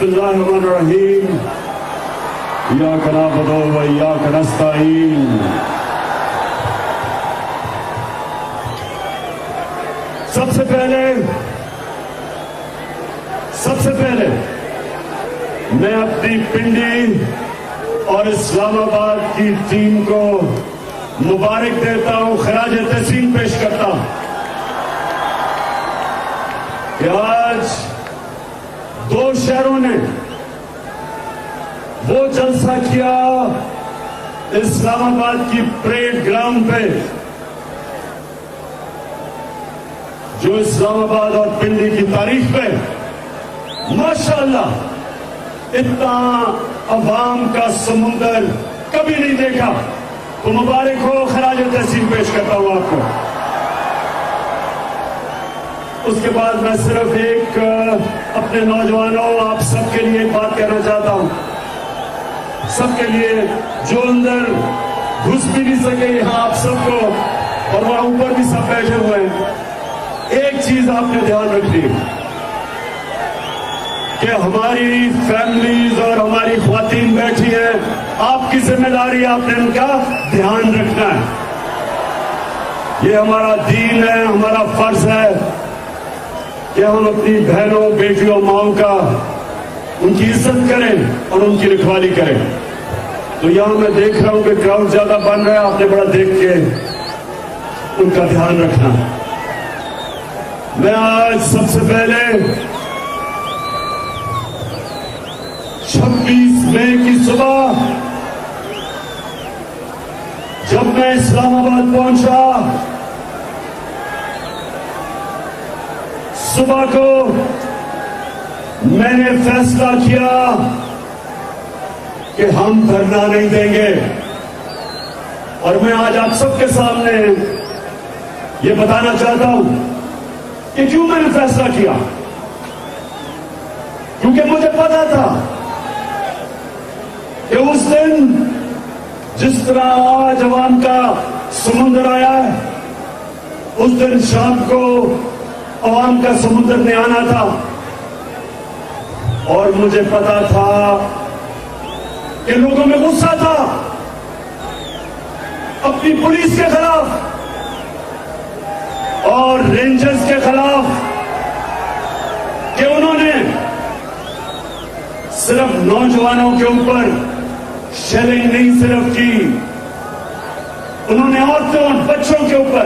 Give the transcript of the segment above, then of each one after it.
اللہ الرحمن الرحیم ایاک نعبد و ایاک نستعین سب سے پہلے میں اپنی پنڈی اور اسلام آباد کی ٹیم کو مبارک دیتا ہوں، خراج تحسین پیش کرتا ہوں کہ آج دو شہروں نے وہ جلسہ کیا اسلام آباد کی پریڈ گراؤنڈ پہ جو اسلام آباد اور پنڈی کی تاریخ پہ ماشاءاللہ اتنا عوام کا سمندر کبھی نہیں دیکھا، تو مبارک ہو، خراج تحسین پیش کرتا ہوں آپ کو۔ اس کے بعد میں صرف ایک اپنے نوجوانوں آپ سب کے لیے ایک بات کہنا چاہتا ہوں، سب کے لیے جو اندر گھس بھی نہیں سکے یہاں آپ سب کو، اور وہاں اوپر بھی سب بیٹھے ہوئے ہیں، ایک چیز آپ نے دھیان رکھنی کہ ہماری فیملیز اور ہماری خواتین بیٹھی ہیں، آپ کی ذمہ داری آپ نے ان کا دھیان رکھنا ہے۔ یہ ہمارا دین ہے، ہمارا فرض ہے کہ ہم اپنی بہنوں، بیٹیوں، ماؤں کا ان کی عزت کریں اور ان کی رکھوالی کریں۔ تو یہاں میں دیکھ رہا ہوں کہ کراؤڈ زیادہ بن رہا ہے، آپ نے بڑا دیکھ کے ان کا دھیان رکھنا۔ میں آج سب سے پہلے 26 مئی کی صبح جب میں اسلام آباد پہنچا، صبح کو میں نے فیصلہ کیا کہ ہم دھرنا نہیں دیں گے، اور میں آج آپ سب کے سامنے یہ بتانا چاہتا ہوں کہ کیوں میں نے فیصلہ کیا۔ کیونکہ مجھے پتا تھا کہ اس دن جس طرح آج عوام کا سمندر آیا ہے، اس دن شام کو عوام کا سمندر نے آنا تھا، اور مجھے پتا تھا کہ لوگوں میں غصہ تھا اپنی پولیس کے خلاف اور رینجرز کے خلاف، کہ انہوں نے صرف نوجوانوں کے اوپر شیلنگ نہیں صرف کی، انہوں نے عورتوں اور بچوں کے اوپر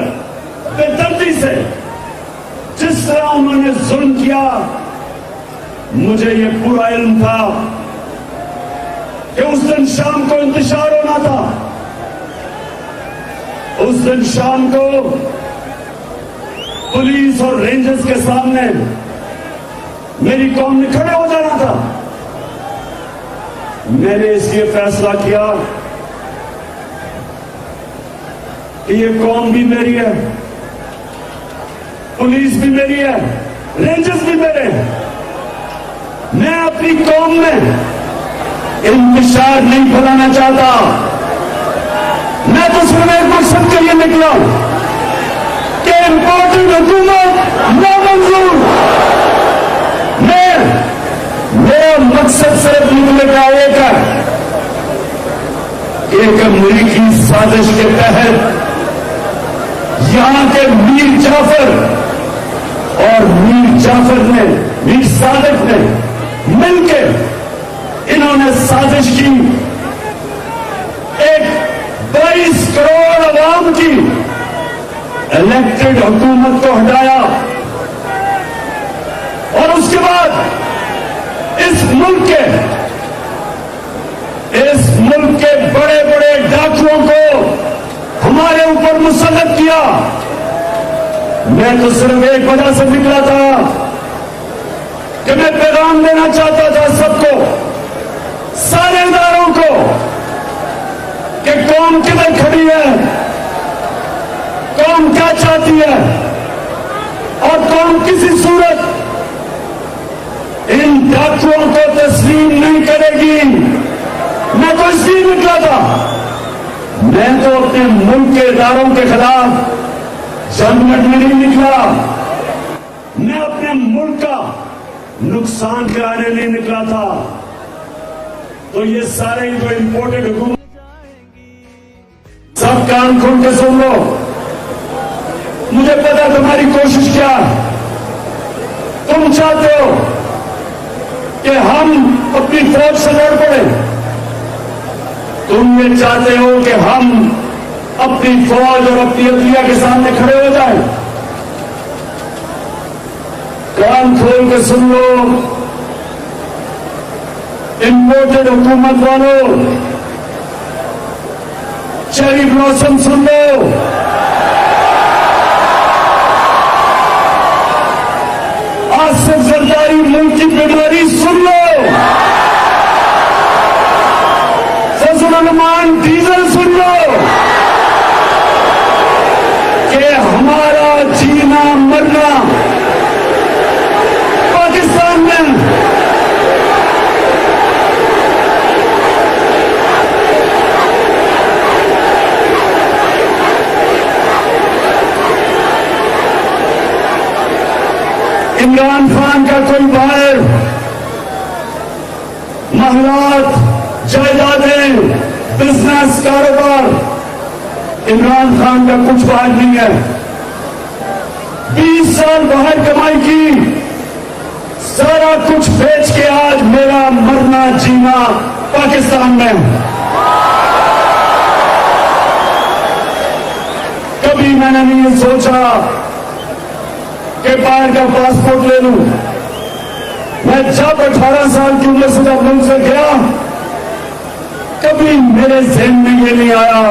بے دردی سے جس طرح انہوں نے ظلم کیا، مجھے یہ پورا علم تھا کہ اس دن شام کو انتشار ہونا تھا، اس دن شام کو پولیس اور رینجرز کے سامنے میری قوم نے کھڑے ہو جانا تھا۔ میں نے اس لیے فیصلہ کیا کہ یہ قوم بھی میری ہے، پولیس بھی میری ہے، رینجرز بھی میرے ہیں۔ میں اپنی قوم میں انتشار نہیں پھیلانا چاہتا، میں تو صرف ایک مقصد کے لیے نکلا کہ امپورٹنٹ حکومت نامنظور۔ میرا مقصد صرف نکلے کا ایک ہے کہ ایک امریکی سازش کے تحت یہاں کے میر جعفر اور میر جعفر نے، میر صادق نے مل کے انہوں نے سازش کی، ایک 22 کروڑ عوام کی الیکٹڈ حکومت کو ہٹایا، اور اس کے بعد اس ملک کے بڑے بڑے ڈاکوؤں کو ہمارے اوپر مسلط کیا۔ میں تو صرف ایک وجہ سے نکلا تھا کہ میں پیغام دینا چاہتا تھا سب کو، سارے اداروں کو، کہ قوم کدھر کھڑی ہے، قوم کیا چاہتی ہے، اور قوم کسی صورت ان ڈاکوؤں کو تسلیم نہیں کرے گی۔ میں تو اس لیے نکلا تھا، میں تو اپنے ملک کے اداروں کے خلاف جنگ لڑنے نہیں نکلا، میں اپنے ملک کا नुकसान कराने नहीं निकला था। तो ये सारे जो इंपोर्टेड हुकूमत, सब कान खोल के सुन लो। मुझे पता तुम्हारी कोशिश क्या है। तुम चाहते हो कि हम अपनी फौज से लड़ पड़े। तुम ये चाहते हो कि हम अपनी फौज और अपनी अदलिया के सामने खड़े हो जाएं। कान खोल के सुन लो इंपोर्टेड हुकूमत वालों, चेरी ब्लॉसम सुन लो, आसिफ जरदारी मुल्क की बीमारी सुन लो, फजल-उर-रहमान डीजल सुन लो कि हमारा जीना मरना पाकिस्तान में इमरान खान का कोई बाहर महलात, जायदादें, बिजनेस, कारोबार, इमरान खान का कुछ बाहर नहीं है। 20 साल बाहर कमाई की, सारा कुछ बेच के आज मेरा मरना जीना पाकिस्तान में। कभी मैंने नहीं सोचा कि बाहर का पासपोर्ट ले लूं। मैं जब 18 साल की उम्र से जब मुल्क से गया, कभी मेरे ज़हन में ये नहीं आया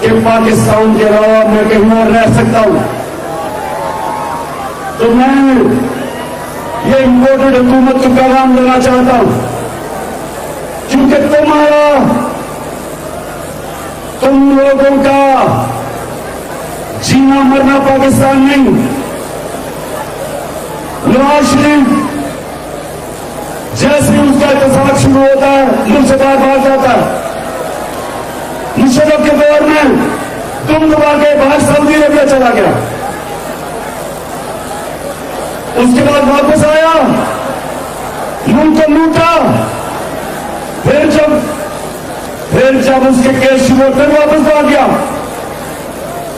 कि पाकिस्तान के अलावा मैं कहीं और रह सकता हूं। तो मैं ये इंपोर्टेड हुकूमत को पैगाम देना चाहता हूं, क्योंकि तुम लोगों का जीना मरना पाकिस्तान नहीं। नवाज शरीफ जैसे ही उसका इत्तेफाक शुरू होता है, मुल्क से बाहर भाग जाता है। मुशर्रफ के दौर में तुम दबा के बाहर सऊदी अरबिया चला गया, उसके बाद वापस आया, मुल्क को लूटा, फिर जब उसके केस शुरू फिर वापस भाग गया,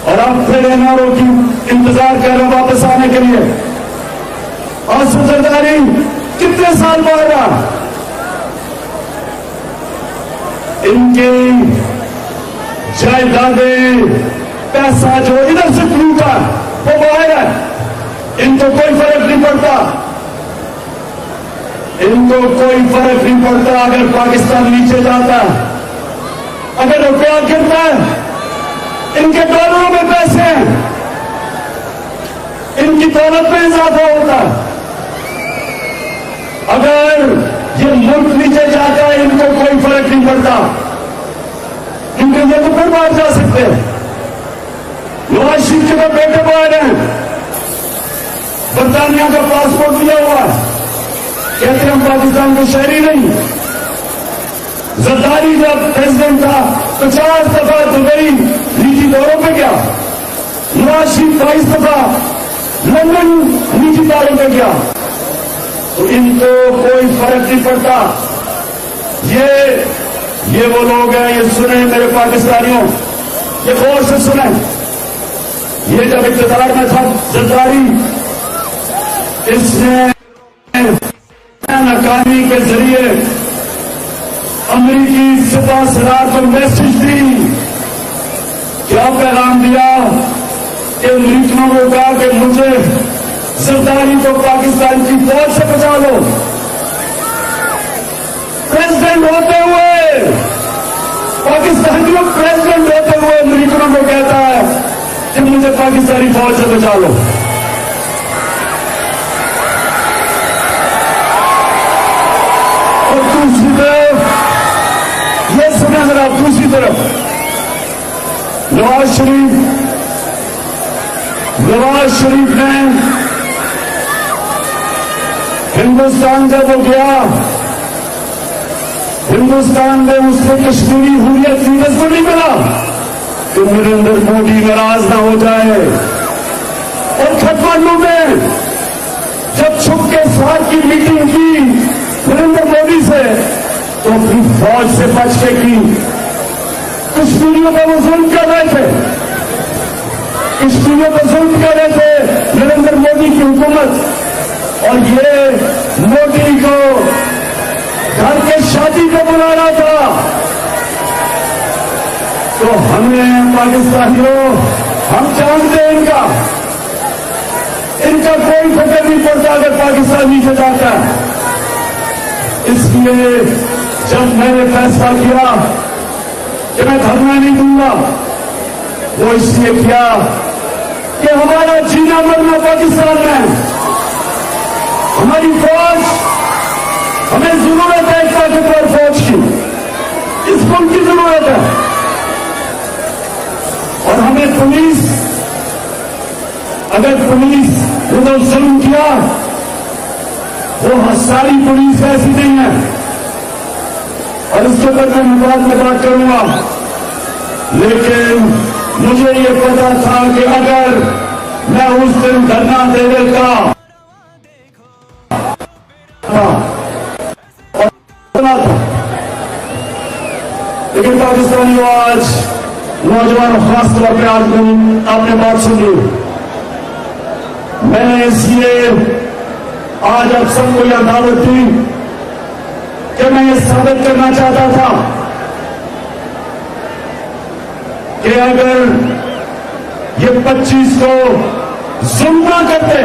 और अब फिर एनआरओ की इंतजार कर रहे वापस आने के लिए। आसिफ जरदारी कितने साल बाहर रहा, इनकी जायदादें, पैसा जो इधर से लूटा वो बाहर है, इनको कोई फर्क नहीं पड़ता। इनको कोई फर्क नहीं पड़ता अगर पाकिस्तान नीचे जाता है, अगर रुपया गिरता है, इनके डॉलरों में पैसे हैं, इनकी दौलत में इजाफा होता है। अगर ये मुल्क नीचे जाता है, इनको कोई फर्क नहीं पड़ता, क्योंकि ये तो फिर बाहर जा सकते हैं। नवाज शरीफ के तो बेटे बाहर हैं, बरतानिया का पासपोर्ट लिया हुआ, कहते हैं हम पाकिस्तान के शहरी नहीं। जरदारी जब प्रेसिडेंट था 50 दफा दुबई निजी दौरों पे गया, नवाज शरीफ 22 दफा लंदन निजी दौरों पे गया, तो इनको कोई फर्क नहीं पड़ता। ये वो लोग हैं, ये सुने मेरे पाकिस्तानियों, ये गौर से सुने। ये जब इक़्तिदार में था जरदारी, इसने नाकामी के जरिए अमरीकी सिपह सलार को मैसेज दी, क्या पैगाम दिया कि अमरीकियों को कहा कि मुझे जरदारी को पाकिस्तान की फौज से बचा लो। प्रेसिडेंट होते हुए, पाकिस्तान का प्रेसिडेंट होते हुए अमरीकियों को कहता है कि मुझे पाकिस्तानी फौज से बचा लो। और दूसरी तरफ ये सुना जरा, दूसरी तरफ नवाज शरीफ ने हिंदुस्तान जब वो गया, हिंदुस्तान में उसको कश्मीरी हुर्रियत दिवस को नहीं मिला कि नरेंद्र मोदी नाराज ना हो जाए। और खतवानू में जब छुप के साथ की मीटिंग की नरेंद्र मोदी से तो अपनी फौज से बच के की। कश्मीरियों पर वो जुल्म कर रहे थे, कश्मीरियों पर जुल्म कर रहे थे नरेंद्र मोदी की हुकूमत, और ये मोदी को घर के शादी को बुला रहा था। तो हमें पाकिस्तानियों, हम जानते हैं इनका कोई फर्क नहीं पड़ता अगर पाकिस्तान नीचे जाता है। इसलिए जब मैंने फैसला किया कि मैं धरना नहीं दूंगा, वो इसलिए किया कि हमारा जीना मरना पाकिस्तान में, हमारी फौज, हमें जरूरत है एक ताकतवर फौज की, इस मुल्क की जरूरत है। और हमें पुलिस, अगर पुलिस ने तो जुल्म किया, वो सारी पुलिस ऐसी नहीं है, और इसके ऊपर मैं बाद में बात करूंगा। लेकिन मुझे ये पता था कि अगर मैं उस दिन धरना दे देता लेकिन पाकिस्तानियों, आज नौजवान खास तौर पर आज आपने बात सुनी, मैंने इसलिए आज आप सबको यह दावत दी कि मैं ये साबित करना चाहता था कि अगर ये 25 को जुल्म ना करते,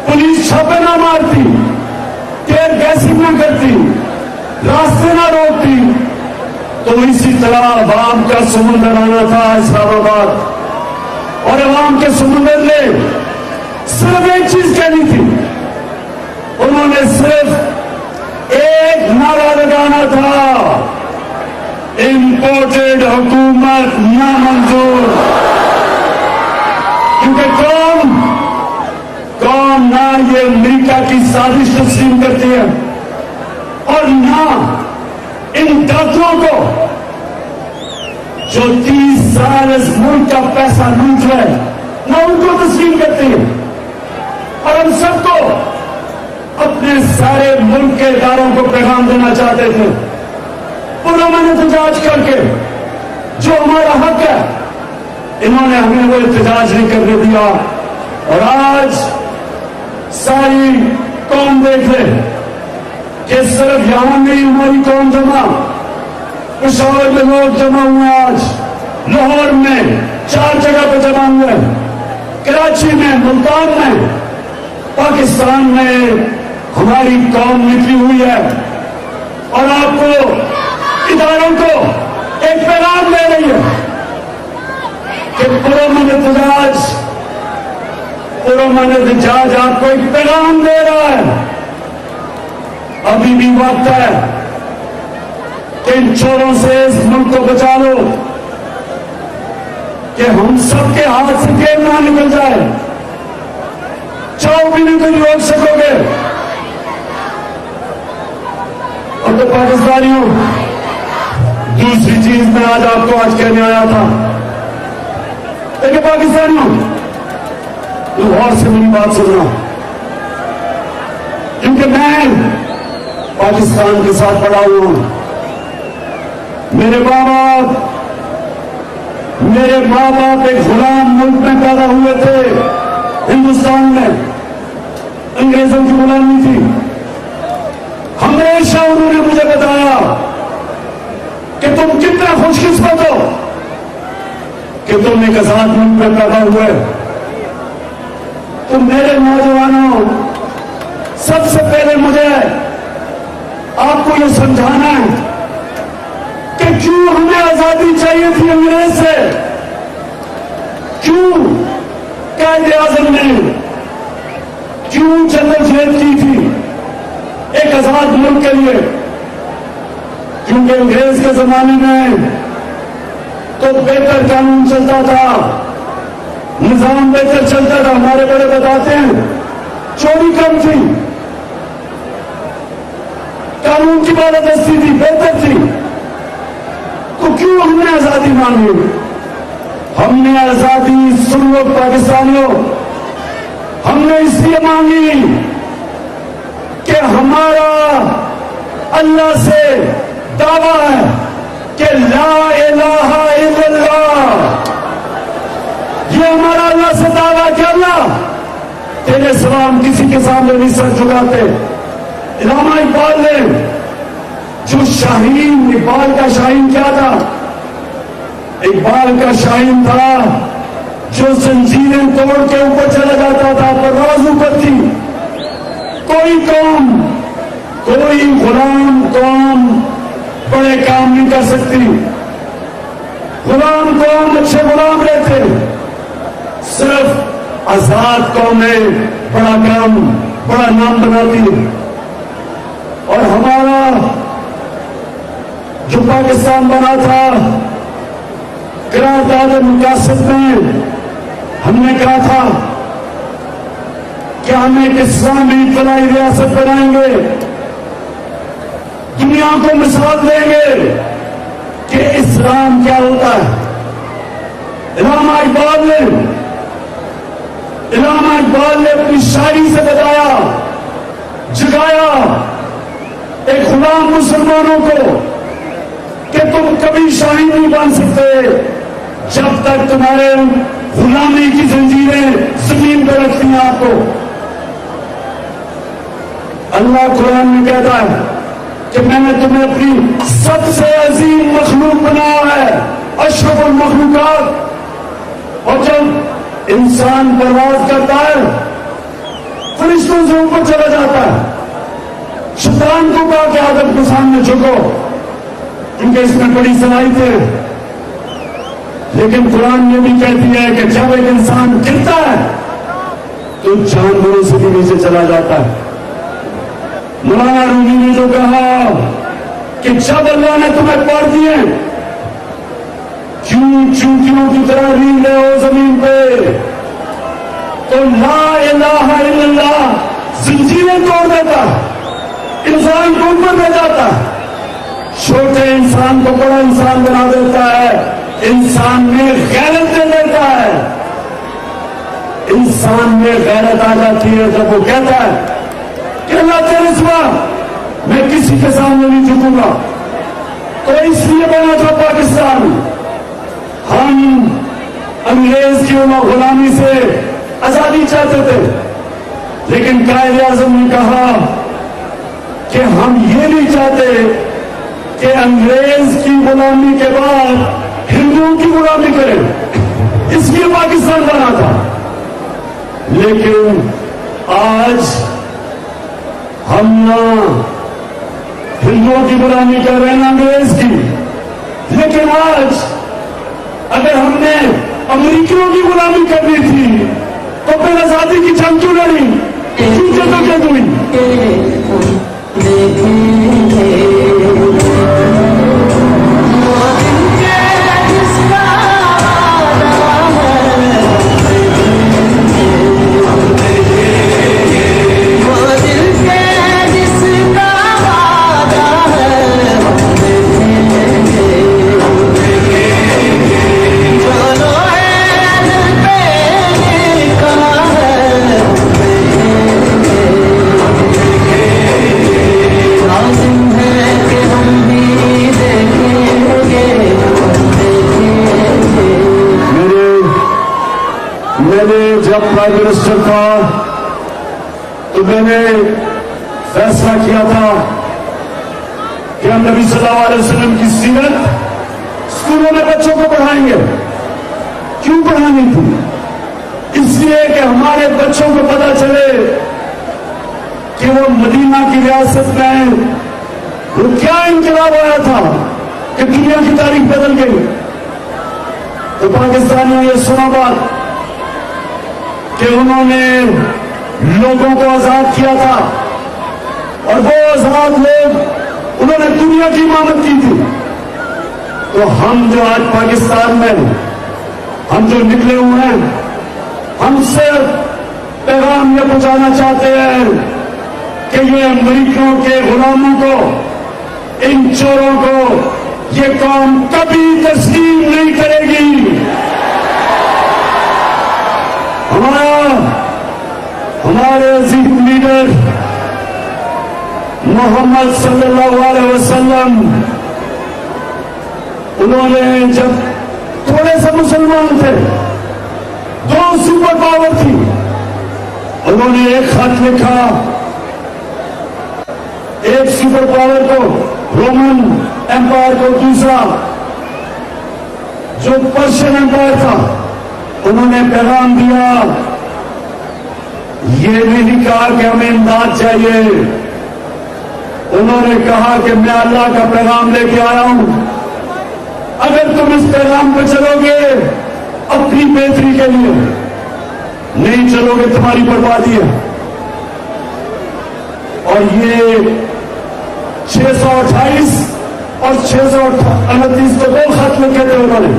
पुलिस छापे ना मारती, टेयर गैसिंग ना करती, रास्ते ना रोकती, तो इसी तरह अवाम का समुंदर आना था इस्लामाबाद, और अवाम के समुंदर ने सिर्फ एक चीज कहनी थी, उन्होंने सिर्फ एक नारा लगाना था, इंपोर्टेड हुकूमत नामंजूर। क्योंकि कौन ना ये अमेरिका की साजिश तस्लीम करती है, और ना इन डाकुओं को जो 30 साल इस मुल्क का पैसा लूट रहे, ना उनको तस्लीम करती है। और हम सबको अपने सारे मुल्क के इदारों को पैगाम देना चाहते थे, पुरअमन एहतजाज करके जो हमारा हक है, इन्होंने हमें वो एहतजाज नहीं करने दिया। और आज सारी कौम देख ले कि सिर्फ यहां नहीं हमारी कौम जमा, पेशावर में लोग जमा हुए, आज लाहौर में 4 जगह पर जमा हुए, कराची में, मुल्तान में, पाकिस्तान में हमारी कौम निकली हुई है। और आपको इदारों को एक पैगाम दे रही है कि पुरअमन एहतजाज आपको एक पैगाम दे रहा है। अभी भी वक्त है कि इन चोरों से इस मुल्क को बचा लो, कि हम सबके हाथ से तेल ना निकल जाए, चाव भी नहीं कोई रोक सकोगे। और तो पाकिस्तानियों, दूसरी चीज मैं आपको आज कहने आया था, देखिए पाकिस्तानियों, लाहौर से मेरी बात सुनना, क्योंकि मैं पाकिस्तान के साथ पड़ा हुआ हूं। मेरे माँ बाप एक गुलाम मुल्क में पैदा हुए थे, हिंदुस्तान में, अंग्रेजों की गुलामी थी। हमेशा उन्होंने मुझे बताया कि तुम कितने खुशकिस्मत हो कि तुम एक आजाद मुल्क में पैदा हुए। तो मेरे नौजवानों, सबसे पहले मुझे आपको ये समझाना है कि क्यों हमें आजादी चाहिए थी अंग्रेज से, क्यों कायदे आजम ने, क्यों जद्दोजहद की थी एक आजाद मुल्क के लिए। क्योंकि अंग्रेज के जमाने में तो बेहतर कानून चलता था, निजाम बेहतर चलता था। हमारे बड़े बताते हैं चोरी कम थी, कानून की बालादस्ती थी, बेहतर थी। तो क्यों हमने आजादी मांगी? हमने आजादी, सुन लो पाकिस्तानियों, हमने इसलिए मांगी کہ ہمارا اللہ سے دعویٰ ہے کہ لا الہ الا اللہ. یہ ہمارا اللہ سے دعویٰ کہ اللہ تیرے سلام کسی کے سامنے نہیں سر جھکاتے. علامہ اقبال نے جو شاہین، اقبال کا شاہین کیا تھا؟ اقبال کا شاہین تھا جو زنجیریں توڑ کے اوپر چلا جاتا تھا، پروازوں پر تھی. کوئی قوم، کوئی غلام قوم بڑے کام نہیں کر سکتی. غلام قوم اچھے غلام رہتے، صرف آزاد قومیں بڑا کام، بڑا نام بناتی. اور ہمارا جو پاکستان بنا تھا، قرارداد مقاصد میں ہم نے کہا تھا کہ ہم ایک اسلامی فلاحی ریاست بنائیں گے، دنیا کو مثال دیں گے کہ اسلام کیا ہوتا ہے. علامہ اقبال نے اپنی شاعری سے بتایا، جگایا ایک غلام مسلمانوں کو کہ تم کبھی شاہین نہیں بن سکتے جب تک تمہارے غلامی کی زنجیریں زمین پہ رکھتی ہیں آپ کو. اللہ قرآن میں کہتا ہے کہ میں نے تمہیں اپنی سب سے عظیم مخلوق بنایا ہے، اشرف المخلوقات. اور جب انسان پرواز کرتا ہے فرشتوں سے اوپر چلا جاتا ہے. شیطان کو کہا کہ آدم کے سامنے جھکو کیونکہ اس میں بڑی صلاحیت ہے. لیکن قرآن یہ بھی کہتی ہے کہ جب ایک انسان گرتا ہے تو جانوروں سے بھی نیچے چلا جاتا ہے. مولانا رومی نے جو کہا کہ جب اللہ نے تمہیں پاڑ دیے چونٹیوں کی طرح ریل رہے ہو زمین پہ، تو لا الہ الا اللہ زنجیریں توڑ دیتا ہے، انسان کو اوپر لے جاتا ہے، چھوٹے انسان کو بڑا انسان بنا دیتا ہے، انسان میں غیرت دے دیتا ہے. انسان میں غیرت آ جاتی ہے جب وہ کہتا ہے کہ اللہ تیرے سوا میں کسی کے سامنے نہیں جھکوں گا. تو اس لیے بنا تھا پاکستان. ہم انگریز کی غلامی سے آزادی چاہتے تھے، لیکن قائد اعظم نے کہا کہ ہم یہ نہیں چاہتے کہ انگریز کی غلامی کے بعد ہندوؤں کی غلامی کریں، اس لیے پاکستان بنا تھا. لیکن آج ہم نہ ہندوؤں کی غلامی کر رہے ہیں نہ انگریز کی. لیکن آج اگر ہم نے امریکیوں کی غلامی کرنی تھی تو پھر آزادی کی جنگ کیوں لڑی، کیوں جدوجہد ہوئی؟ جب پرائم منسٹر تھا تو میں نے فیصلہ کیا تھا کہ ہم نبی صلی اللہ علیہ وسلم کی سیرت اسکولوں میں بچوں کو پڑھائیں گے. کیوں پڑھانی تھی؟ اس لیے کہ ہمارے بچوں کو پتا چلے کہ وہ مدینہ کی ریاست میں وہ کیا انقلاب آیا تھا کہ دنیا کی تاریخ بدل گئی. تو پاکستانیوں نے یہ سنا بات کہ انہوں نے لوگوں کو آزاد کیا تھا، اور وہ آزاد لوگ انہوں نے دنیا کی امامت کی تھی. تو ہم جو آج پاکستان میں ہم جو نکلے ہوئے ہیں، ہم صرف پیغام یہ پہنچانا چاہتے ہیں کہ یہ امریکیوں کے غلاموں کو، ان چوروں کو یہ قوم کبھی تسلیم نہیں کرے گی. ہمارے عظیم لیڈر मोहम्मद सल्लल्लाहु अलैहि वसल्लम, उन्होंने जब थोड़े से मुसलमान थे, 2 सुपर पावर थी, उन्होंने एक खत लिखा, एक सुपर पावर को, रोमन एम्पायर को, दूसरा जो पर्शियन एम्पायर था, उन्होंने पैगाम दिया। ये नहीं कहा कि हमें इमदाद चाहिए, उन्होंने कहा कि मैं अल्लाह का पैगाम लेके आया हूं, अगर तुम इस पैगाम पर चलोगे अपनी बेहतरी के लिए, नहीं चलोगे तुम्हारी बर्बादी है। और ये 628 और 638 को 2 खत लिखे थे उन्होंने,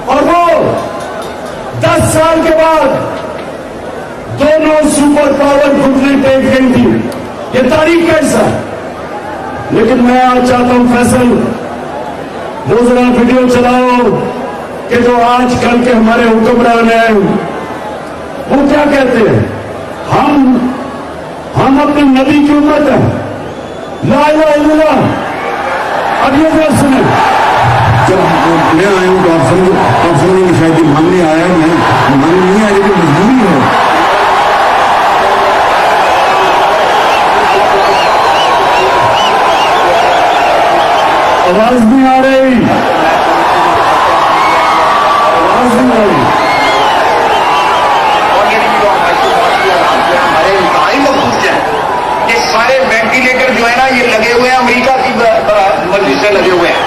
और वो 10 साल के बाद दोनों सुपर पावर घुटने टेक गई थी। ये तारीख कैसा है। लेकिन मैं आज चाहता हूं फैसल, वो जरा वीडियो चलाओ कि जो आज कल के हमारे हुक्मरान हैं वो क्या कहते हैं, हम अपने नबी की उम्मत है, ला इलाहा इल्लल्लाह। अब ये बात सुने, जब मैं आया हूँ तो आप समझेंगे शायद ये मांगने आया, मैं मांगने नहीं आया, लेकिन मजबूरी है। आवाज नहीं आ रही, आवाज नहीं आ रही। हमारे भाई लोग पूछते हैं कि सारे वेंटिलेटर जो है ना ये लगे हुए हैं अमेरिका की मर्जी से लगे हुए हैं।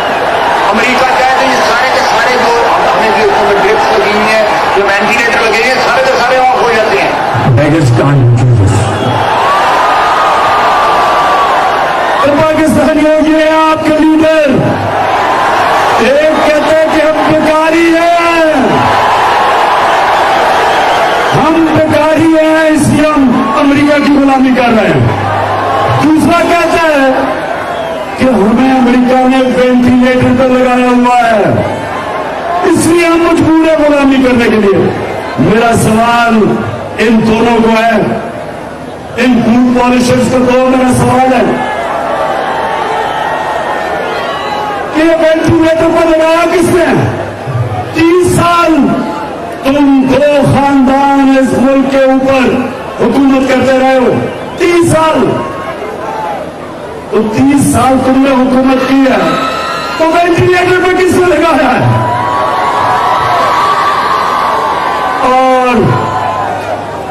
अमेरिका चाहे तो ये सारे के सारे जो अपने जो ऊपर ड्रिप्स लगी हुई है, जो वेंटिलेटर लगे हैं, सारे के सारे ऑफ हो जाते हैं। तो पाकिस्तानी हो गए आपके लीडर, एक कहते हैं कि हम बेकारी हैं, हम बेकारी हैं इसलिए हम अमेरिका की गुलामी कर रहे हैं। दूसरा कहता है कि हमें अमेरिका ने वेंटिलेटर पर लगाया हुआ है इसलिए हम मजबूर है गुलामी करने के लिए। मेरा सवाल इन दोनों को है, इन बूथ पॉलिशियर्स को दो, मेरा सवाल है कि वेंटिलेटर पर लगाया किसने? 30 साल तुम 2 खानदान इस मुल्क के ऊपर हुकूमत करते रहे हो, 30 साल। तो 30 साल तुमने हुकूमत की है, तो वेंटिलेटर पे किसने लगाया है?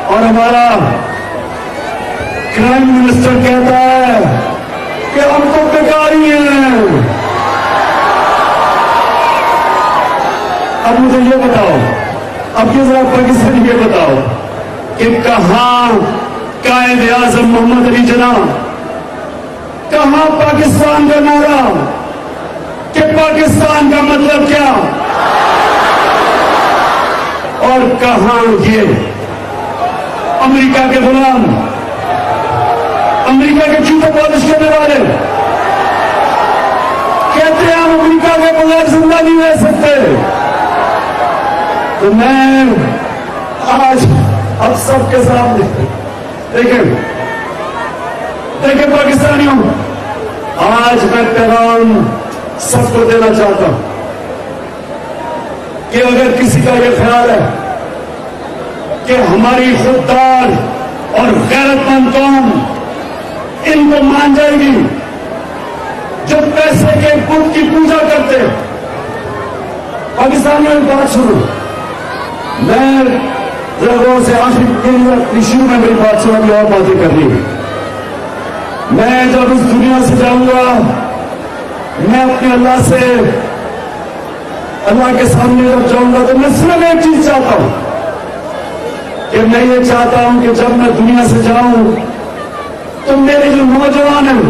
और हमारा क्राइम मिनिस्टर कहता है कि हम तो बेकारी हैं। अब मुझे ये बताओ, अब ये जरा पाकिस्तानी ये बताओ कि कहां कायद आजम मोहम्मद अली जिन्ना, कहां पाकिस्तान का नारा, कि पाकिस्तान का मतलब क्या, और कहां ये अमेरिका के गुलाम, अमेरिका के जूते पॉलिश करने वाले कहते हैं हम अमेरिका के बगैर जिंदा नहीं रह सकते। तो मैं आज अब सबके सामने देखें पाकिस्तानियों, आज मैं पैगाम सबको देना चाहता हूं कि अगर किसी का यह ख्याल है कि हमारी खुददार और गैरतमंद कौम इनको मान जाएगी जो पैसे के बुत की पूजा करते, पाकिस्तानियों की बात सुनो, मैं लोगों से आखिरी शुरू में मेरी बात सुना, भी और बातें करनी है। मैं जब इस दुनिया से जाऊंगा, मैं अपने अल्लाह से, अल्लाह के सामने जब जाऊंगा तो मैं सिर्फ एक चीज चाहता हूं कि मैं ये चाहता हूं कि जब मैं दुनिया से जाऊं तो मेरे जो नौजवान हैं,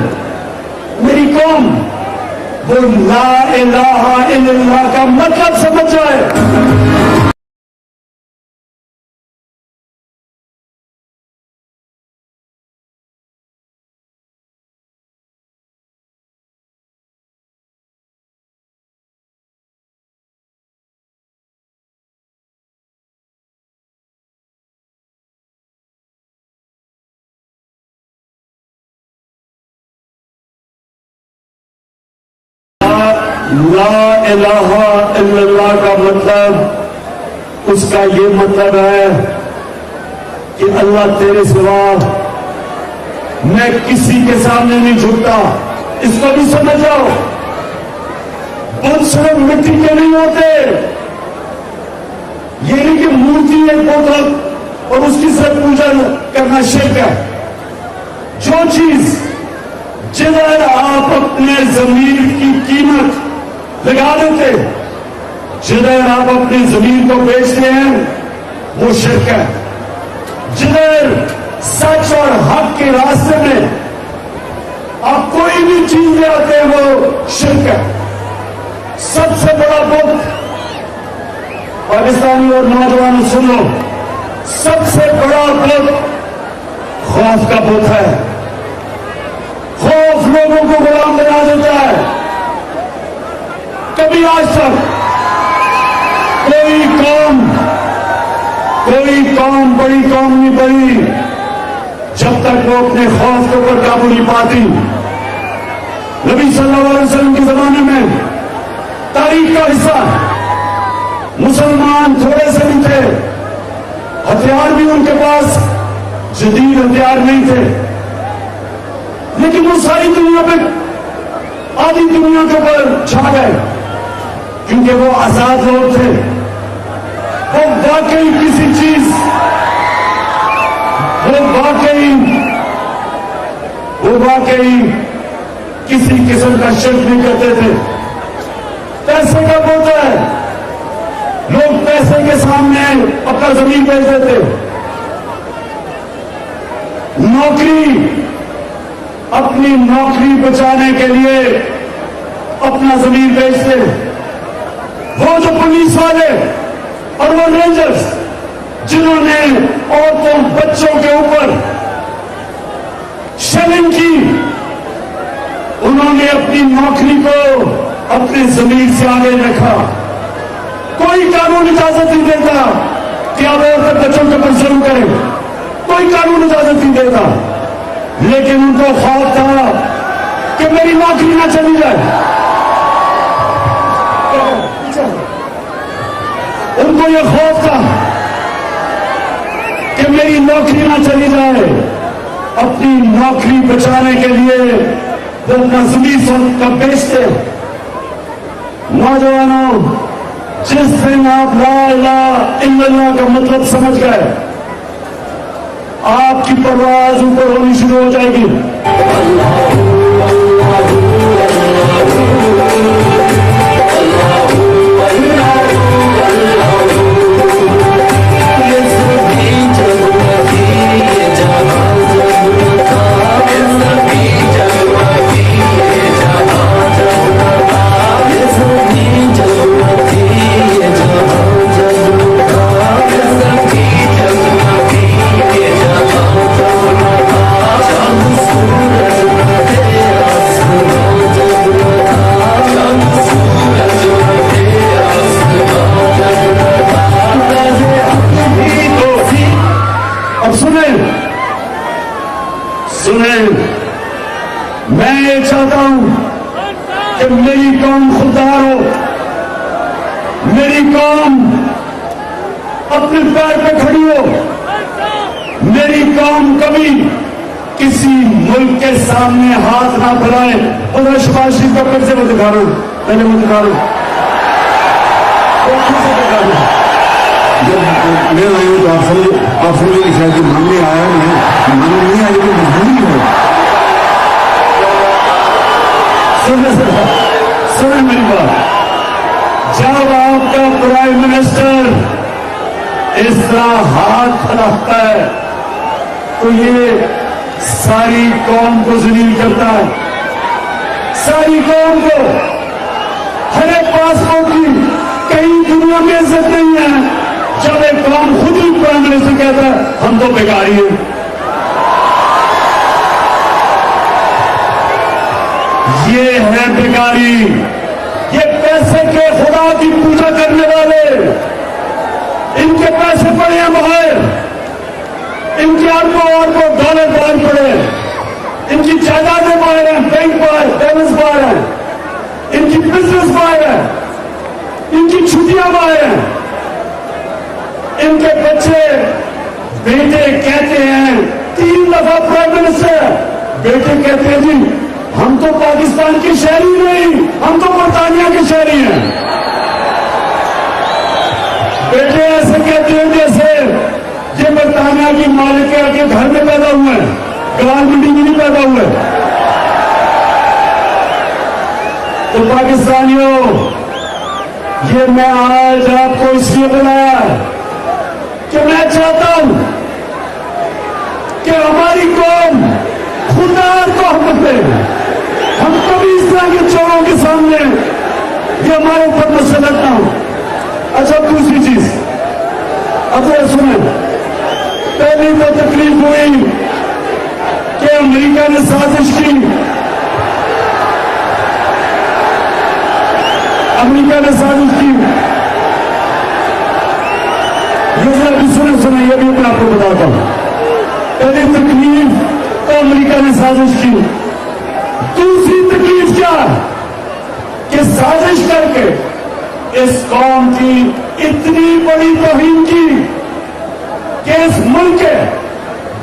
मेरी कौम, वो ला इलाहा इल्लल्लाह का मतलब समझ जाए। لا الہ الا اللہ کا مطلب, اس کا یہ مطلب ہے کہ اللہ تیرے سوا میں کسی کے سامنے نہیں جھکتا. اس کو بھی سمجھ جاؤ. بت صرف مٹی کے نہیں ہوتے. یہ نہیں کہ مورتی ایک بوتل اور اس کی صرف پوجا کرنا شرک ہے. جو چیز جدھر آپ اپنے ضمیر کی قیمت لگا دیتے, جدھر آپ اپنی زمین کو بیچتے ہیں, وہ شرک ہے. جدھر سچ اور حق کے راستے میں آپ کوئی بھی چیز لے آتے ہیں, وہ شرک ہے. سب سے بڑا بت, پاکستانی اور نوجوان سن لو, سب سے بڑا بت خوف کا بت ہے. خوف لوگوں کو غلام بنا دیتا ہے. کبھی آج تک کوئی قوم بڑی قوم نہیں بنی جب تک وہ اپنے خوف کے اوپر قابو نہیں پاتی. نبی صلی اللہ علیہ وسلم کے زمانے میں تاریخ کا حصہ مسلمان تھوڑے سے نہیں تھے, ہتھیار بھی ان کے پاس جدید ہتھیار نہیں تھے, لیکن وہ ساری دنیا پہ آدھی دنیا کے اوپر چھا گئے کیونکہ وہ آزاد لوگ تھے. وہ واقعی کسی قسم کا شرک نہیں کرتے تھے. پیسے کا ہوتا ہے, لوگ پیسے کے سامنے اپنا زمین بیچ دیتے. نوکری, اپنی نوکری بچانے کے لیے اپنا زمین بیچتے. وہ جو پولیس والے اور وہ رینجرز جنہوں نے عورتوں بچوں کے اوپر شیلنگ کی, انہوں نے اپنی نوکری کو اپنے زمین سے آگے رکھا. کوئی قانون اجازت نہیں دیتا کہ آپ عورتیں بچوں کے اوپر ظلم کریں, کوئی قانون اجازت نہیں دیتا, لیکن ان کو خوف تھا کہ میری نوکری نہ چلی جائے. ان کو یہ خوف تھا کہ میری نوکری نہ چلی جائے. اپنی نوکری بچانے کے لیے وہ اپنا زمین کا بیچتے. نوجوانوں, جس دن آپ لا الہ الا اللہ کا مطلب سمجھ گئے, آپ کی پرواز اوپر ہونی شروع ہو جائے گی. میں یہ چاہتا ہوں کہ میری قوم خوددار ہو, میری قوم اپنے پیر پہ کھڑی ہو, میری قوم کبھی کسی ملک کے سامنے ہاتھ نہ پھیلائے. اور شباز شریف کا پھر سے میں دکھا رہا ہوں, پہلے میں دکھا رہا ہوں. جب میں آئی ہوں تو آپ سمجھے کہ شاید ماننے آیا, میں ماننے نہیں آئی, لیکن مجبوری ہے. سنیں میری بات, جب آپ کا پرائم منسٹر اس طرح ہاتھ پھیلاتا ہے تو یہ ساری قوم کو ذلیل کرتا ہے. ساری قوم کو, ہر ایک پاسپورٹ کی کہیں دنیا میں عزت نہیں ہے جب ایک قوم خود ہی پرائم منسٹر کہتا ہے ہم تو بیکاری ہیں. یہ ہے بیکاری. یہ پیسے کے خدا کی پوجا کرنے والے, ان کے پیسے پڑے ہیں باہر, ان کے اربوں ڈالر باہر پڑے, ان کی جائیدادیں باہر ہیں, بینک باہر, بیلنس باہر ہیں. ان کی بزنس باہر ہے, ان کی چھٹیاں باہر ہیں, ان کے بچے بیٹے کہتے ہیں 3 دفعہ پرائم منسٹر, بیٹے کہتے ہیں جی ہم تو پاکستان کے شہری نہیں, ہم تو برطانیہ کے شہری ہیں. بیٹے ایسے کہتے ہیں جیسے یہ برطانیہ کی مالک کے گھر میں پیدا ہوئے ہیں, گلان منڈی میں نہیں پیدا ہوئے. تو پاکستانیوں, یہ میں آج آپ کو اس لیے بلایا کہ میں چاہتا ہوں کہ ہماری قوم خدا کو حکم دے. ہم کبھی اس طرح کے چوروں کے سامنے یہ ہمارے اوپر مسلط نہ ہو. اچھا دوسری چیز, اب یہ سنیں, پہلی تو تکلیف ہوئی کہ امریکہ نے سازش کی, امریکہ نے سازش کی. یہ بھی سنیں, یہ بھی میں آپ کو بتاتا ہوں. پہلی تکلیف تو امریکہ نے سازش کی. دوسری تکلیف کیا کہ سازش کر کے اس قوم کی اتنی بڑی توہین کی کہ اس ملک کے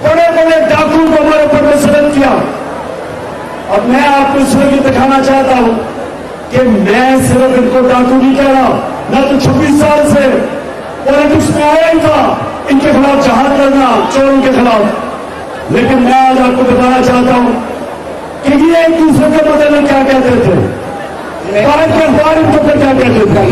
بڑے بڑے ڈاکو کو ہمارے اوپر مسلط کیا. اور میں آپ کو صرف یہ دکھانا چاہتا ہوں کہ میں صرف ان کو ڈاکو نہیں کہہ رہا, میں تو 26 سال سے پولیٹکس میں آیا ہی تھا ان کے خلاف جہاد کرنا, چوروں کے خلاف. لیکن میں آج آپ کو بتانا چاہتا ہوں کہ یہ ایک دوسرے کے متعلق کیا کہتے تھے, بار کے بار ان کو کیا کہتے تھے.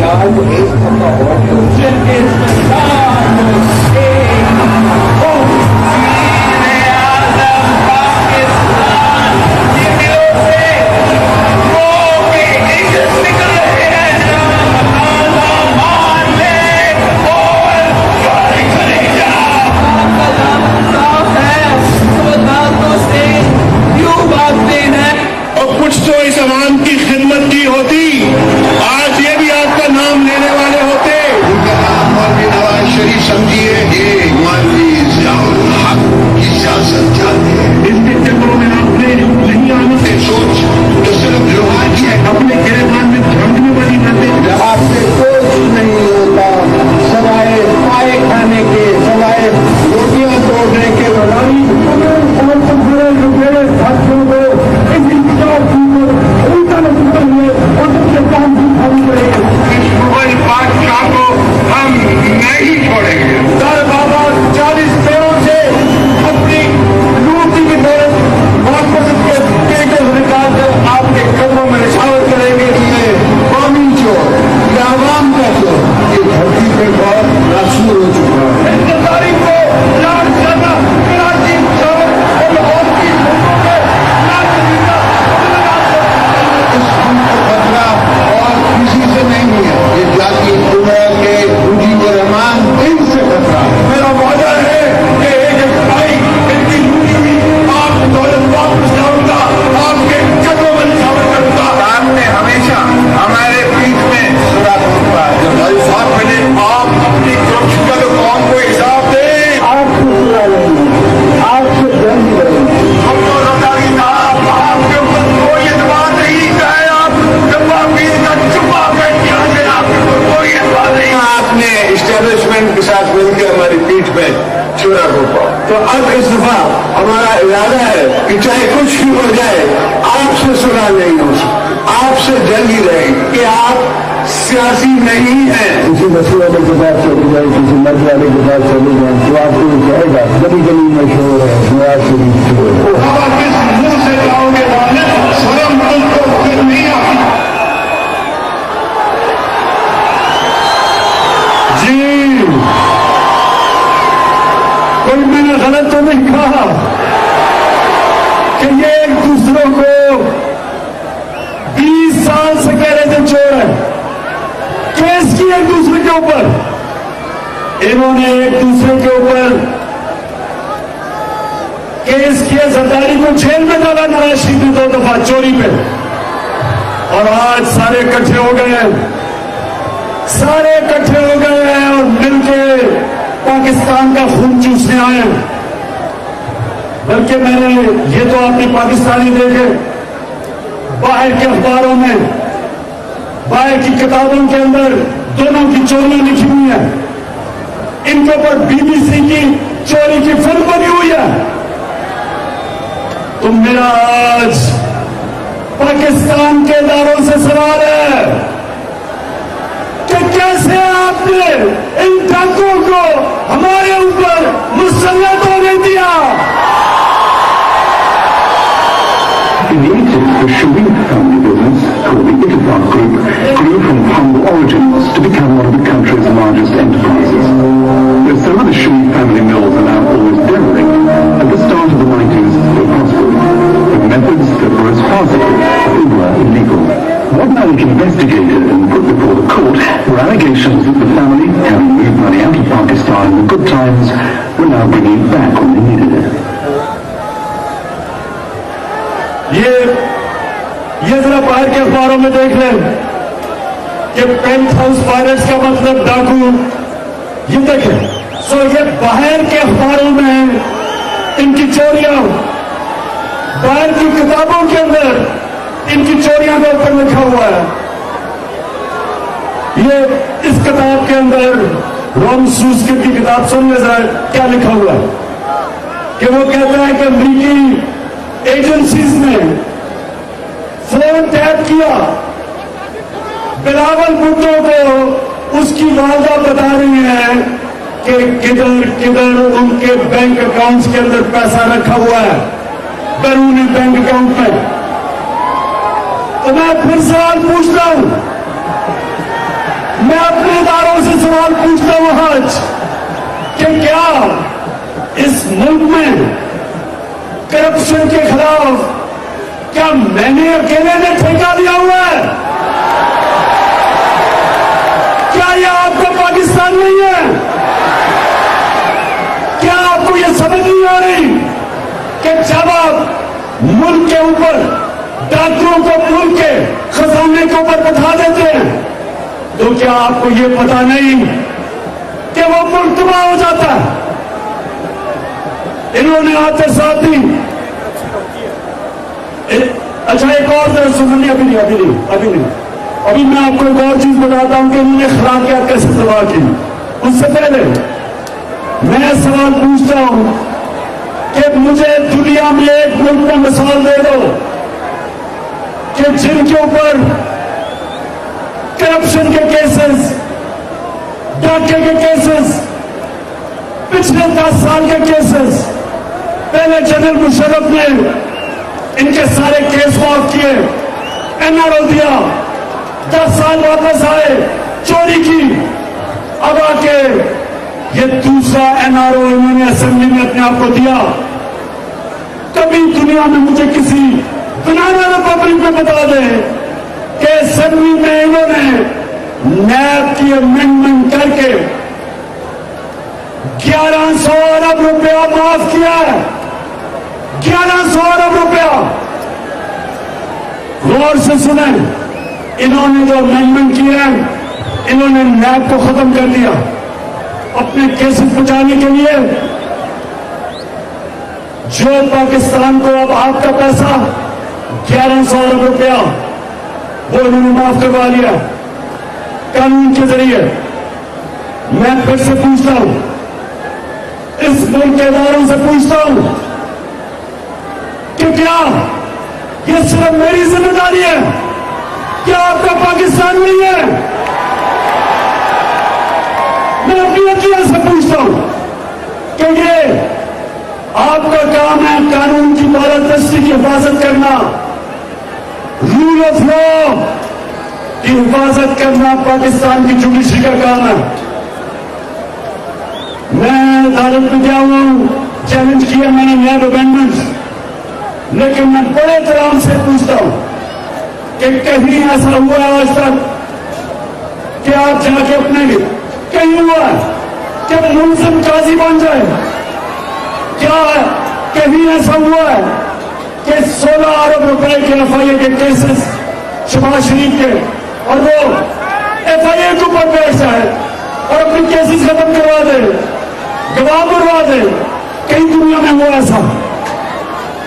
تو اس عوام کی خدمت کی ہوتی, آج یہ بھی آپ کا نام لینے والے ہوتے. مولوی نواز شریف سمجھیے یہ مولوی ضیاء الحق کی سیاست چاہتے ہیں. ان کے چکروں میں آپ نے نہیں آنے سے سوچ تو صرف روحانی ہے, اپنے گرفتار میں جھانکنے والی باتیں. آپ سے کچھ نہیں ہوتا سوائے پائے کھانے کے, سوائے روٹیاں توڑنے کے. لڑائی اور تمہارے لٹیرے ساتھیوں کو اس انتظار کی الٹا نتیجہ ہوئے اور تم سے کام بھی کھانی پڑے گی. اس مغل بادشاہ کو ہم نہیں چھوڑیں گے. سر بابا 40 پیڑوں سے اپنی لوٹی کی دولت واپس کے پیٹوں سے نکال کر آپ کے قدموں میں نشاور کریں گے. قومی چور یا عوام کا چور یہ دھرتی پہ بہت مشہور ہو چکا ہے. انتظاری کو لاکھ زیادہ کراچی شہر اور لاہور کی لوگوں میں لاکھ زیادہ اس ہم کو خطرہ اور کسی سے نہیں ہے. یہ جاتی قوت کے مجیب الرحمان دل سے خطرہ ہے. میرا وعدہ ہے کہ ایک بھائی ان کی لوٹی ہوئی آپ دولت واپس لاؤں گا, آپ کے قدموں میں نشاور کروں گا. آپ نے ہمیشہ ہمارے بیچ میں سراغ رکھا ہے. بھائی صاحب پہلے آپ اپنی کرپشن کا تو قوم کو حساب دیں. آپ سے سنا رہے ہیں, آپ سے جنگ رہے ہیں. ہم تو رفتاری صاحب آپ کے اوپر کوئی اعتبار نہیں چاہے آپ جمع پیر کا چپا بیٹھ کے آگے آپ کے اوپر کوئی اعتبار نہیں. آپ نے اسٹیبلشمنٹ کے ساتھ مل کے ہماری پیٹھ پہ چھرا گھوپا. تو اب اس دفعہ ہمارا ارادہ ہے کہ چاہے کچھ بھی ہو جائے آپ سے سنا نہیں ہو سکتا, آپ سے جنگ ہی رہے گی کہ آپ سیاسی نہیں ہیں. کسی مسئلے والے کے پاس چلی جائے, کسی مرد والے کے پاس چلی جائے تو آپ کو کہے گا گلی گلی میں شور ہے, نواز شریف شور ہے. آپ کس منہ سے جاؤ گے والد سرم ملک کو پھر نہیں آتی. جی کوئی میں نے غلط تو نہیں کہا کہ یہ ایک دوسرے کو 20 سال سے کہہ رہے تھے چور ہے. کیس کی ایک دوسرے کے اوپر, انہوں نے ایک دوسرے کے اوپر کیس کیا. زرداری کو جیل میں ڈالا نواز شریف نے 2 دفعہ چوری پہ, اور آج سارے اکٹھے ہو گئے ہیں, سارے اکٹھے ہو گئے ہیں اور مل کے پاکستان کا خون چوسنے آئے ہیں. بلکہ میں نے یہ تو آپ نے پاکستانی دیکھے, باہر کے اخباروں میں बाय की किताबों के अंदर दोनों की चोरियां लिखी हुई है, इनके ऊपर बीबीसी की चोरी की फिल्म बनी हुई है। तो मेरा आज पाकिस्तान के इदारों से सवाल है कि कैसे आपने इन डाकुओं को हमारे ऊपर मुसल्लत होने दिया। In the 80s, the Sharif family business, called the Ittifaq Group, grew from humble origins to become one of the country's largest enterprises. Though some of the Sharif family mills are now almost derelict, at the start of the 90s they prospered, with methods that were as farcical as they were illegal. What Malik investigated and put before the court were allegations that the family, having moved money out of Pakistan in the good times, were now bringing it back when they needed it. ये जरा बाहर के अखबारों में देख लें कि paint house pirates का मतलब डाकू, ये देखें। सो ये बाहर के अखबारों में इनकी चोरियां, बाहर की किताबों के अंदर इनकी चोरियां के ऊपर लिखा हुआ है। ये इस किताब के अंदर रॉम सूस्किन की किताब सुन ले जरा क्या लिखा हुआ है कि वो कहता है कि अमरीकी एजेंसीज ने फोन टैप किया बिलावल भुट्टो को, उसकी वालदा बता रही है कि किधर किधर उनके बैंक अकाउंट्स के अंदर पैसा रखा हुआ है, बैरूनी बैंक अकाउंट में। तो मैं फिर सवाल पूछता हूं, मैं अपने इदारों से सवाल पूछता हूं आज कि क्या इस मुल्क में करप्शन के खिलाफ क्या मैंने अकेले ने ठेका लिया हुआ है? क्या यह आपका पाकिस्तान नहीं है? क्या आपको यह समझ नहीं आ रही कि जब आप मुल्क के ऊपर डाकुओं को मुल्क के खजाने के ऊपर बैठा देते हैं तो क्या आपको यह पता नहीं कि वो मुल्क तबाह हो जाता है? इन्होंने आते साथ ही अच्छा एक और सुनिए, अभी मैं आपको एक और चीज बताता हूं कि इन्होंने खराकियात कैसे तबाह की। उससे पहले मैं सवाल पूछता हूं कि मुझे दुनिया में एक मुल्क में मिसाल दे दो कि जिनके ऊपर करप्शन के केसेस, डाके के केसेस, पिछले 10 साल के केसेस, पहले जनरल मुशर्रफ ने इनके सारे केस माफ किए, एनआरओ दिया, 10 साल वापस आए, चोरी की, अब आके ये दूसरा एनआरओ इन्होंने असेंबली में अपने आप को दिया। कभी दुनिया में मुझे किसी बनाना रिपब्लिक में बता दे कि असेंबली में इन्होंने नैब की अमेंडमेंट करके 1100 अरब रुपया माफ किया है। 1100 अरब रुपया। गौर से सुने, इन्होंने जो अमेंडमेंट किया है, इन्होंने नैब को खत्म कर दिया अपने केसेस बचाने के लिए। जो पाकिस्तान को अब आपका पैसा 1100 अरब रुपया वो इन्होंने माफ करवा लिया कानून के जरिए। मैं फिर से पूछता हूं, इस मुल्क के इदारों से पूछता हूं कि क्या ये सिर्फ मेरी जिम्मेदारी है? क्या आपका पाकिस्तान नहीं है? मैं अपनी अकीदत से पूछता हूं कि ये आपका काम है कानून की बालादस्ती की हिफाजत करना, रूल ऑफ लॉ की हिफाजत करना पाकिस्तान की जुडिशरी का काम है। मैं अदालत में गया हुआ हूं, चैलेंज किया मैंने नैब अमेंडमेंट्स, लेकिन मैं बड़े एहतराम से पूछता हूं कि कहीं ऐसा हुआ है आज तक कि आप जाके अपने कहीं हुआ है कि मुलजिम काजी बन जाए? क्या कहीं ऐसा हुआ है कि 16 अरब रुपए के एफआईए के केसेस शहबाज शरीफ के और वो एफआईए के ऊपर बैठ जाए और अपनी केसेस खत्म करवा दे, गवाह करवा दे? कहीं दुनिया में हुआ ऐसा?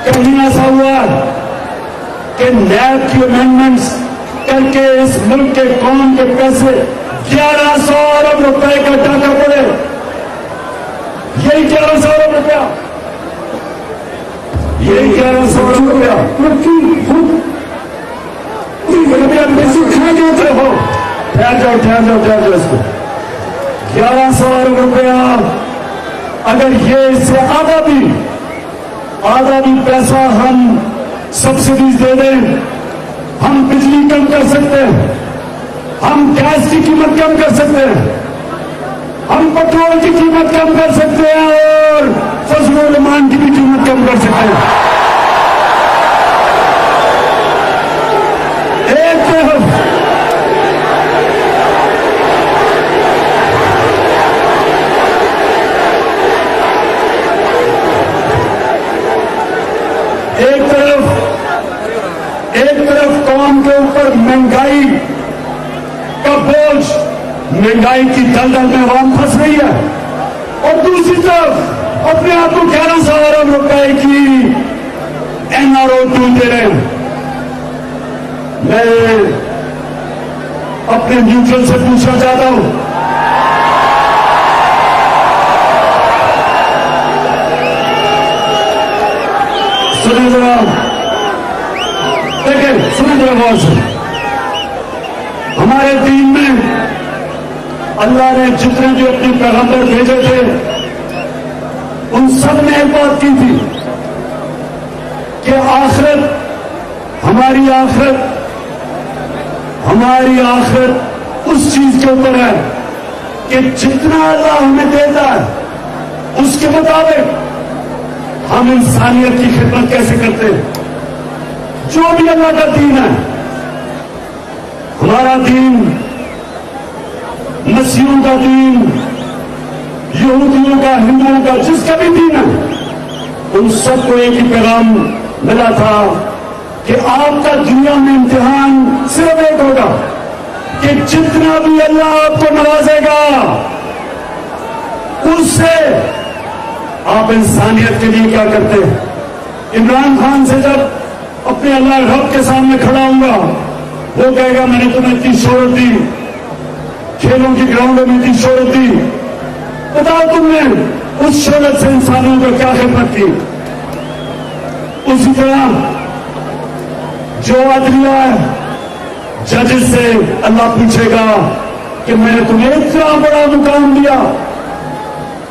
कहीं ऐसा हुआ कि नैब की अमेंडमेंट्स करके इस मुल्क के कौम के पैसे 1100 अरब रुपए का टाका पड़े, यही 1100 अरब रुपया, यही 1100 अरब रुपया खा जाते हो। ठहर जाओ इसको। 1100 अरब रुपया, अगर ये इससे आधा भी पैसा हम सब्सिडीज दे दें, हम बिजली कम कर सकते हैं, हम गैस की कीमत कम कर सकते हैं, हम पेट्रोल की कीमत कम कर सकते हैं और फसलों मान की भी कीमत कम कर सकते हैं। एक तरफ कौम के ऊपर महंगाई का बोझ, महंगाई की दलदल में आवाम फंस रही है, और दूसरी तरफ अपने आप को 1100 अरब रुपए की NRO टूल दे रहे हैं। मैं अपने न्यूट्रल से पूछना चाहता हूं, सुनिए जरा, देखिए सुनिए जरा गौर से। हमारे दीन में अल्लाह ने जितने भी अपने पैगंबर भेजे थे, उन सब ने एक बात की थी कि हमारी आखिरत उस चीज के ऊपर है कि जितना अल्लाह हमें देता है उसके मुताबिक हम इंसानियत की खिदमत कैसे करते हैं। जो भी अल्लाह का दीन है, हमारा दीन, मसीहों का दीन, यहूदियों का, हिंदुओं का, जिसका भी दीन है, उन सबको एक ही पैगाम मिला था कि आपका दुनिया में इम्तिहान सिर्फ एक होगा कि जितना भी अल्लाह आपको नवाजेगा उससे आप इंसानियत के लिए क्या करते हैं। इमरान खान से जब अपने अल्लाह रब के सामने खड़ा होऊंगा, वो कहेगा मैंने तुम्हें इतनी शोहरत दी, खेलों की ग्राउंडों में इतनी शोहरत दी, बताओ तुमने उस शोहरत से इंसानों को क्या खिदमत की। उसी तरह जो अदलिया है, जजेस से अल्लाह पूछेगा कि मैंने तुम्हें इतना बड़ा मुकाम दिया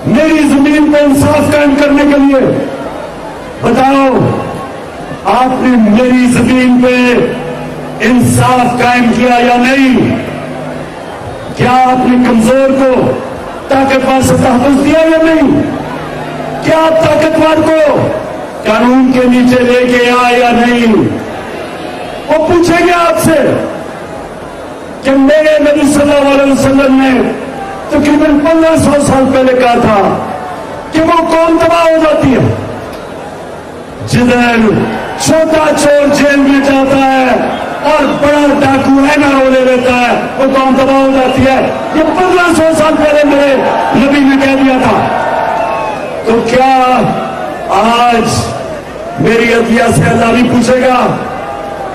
मेरी जमीन पर इंसाफ कायम करने के लिए, बताओ आपने मेरी जमीन पे इंसाफ कायम किया या नहीं। क्या आपने कमजोर को ताकतवर से तहफ़्फ़ुज़ दिया या नहीं। क्या आप ताकतवर को कानून के नीचे लेके आए या नहीं। वो पूछेंगे आपसे कि मेरे नबी सल्लल्लाहु अलैहि वसल्लम ने तकरीबन 1500 साल पहले कहा था कि वो कौम तबाह हो जाती है जिधर छोटा चोर जेल में जाता है और बड़ा डाकू NRO ले लेता है, वो कौम तबाह हो जाती है। ये 1500 साल पहले मेरे नबी ने कह दिया था। तो क्या आज मेरी अदलिया से अल्लाह भी पूछेगा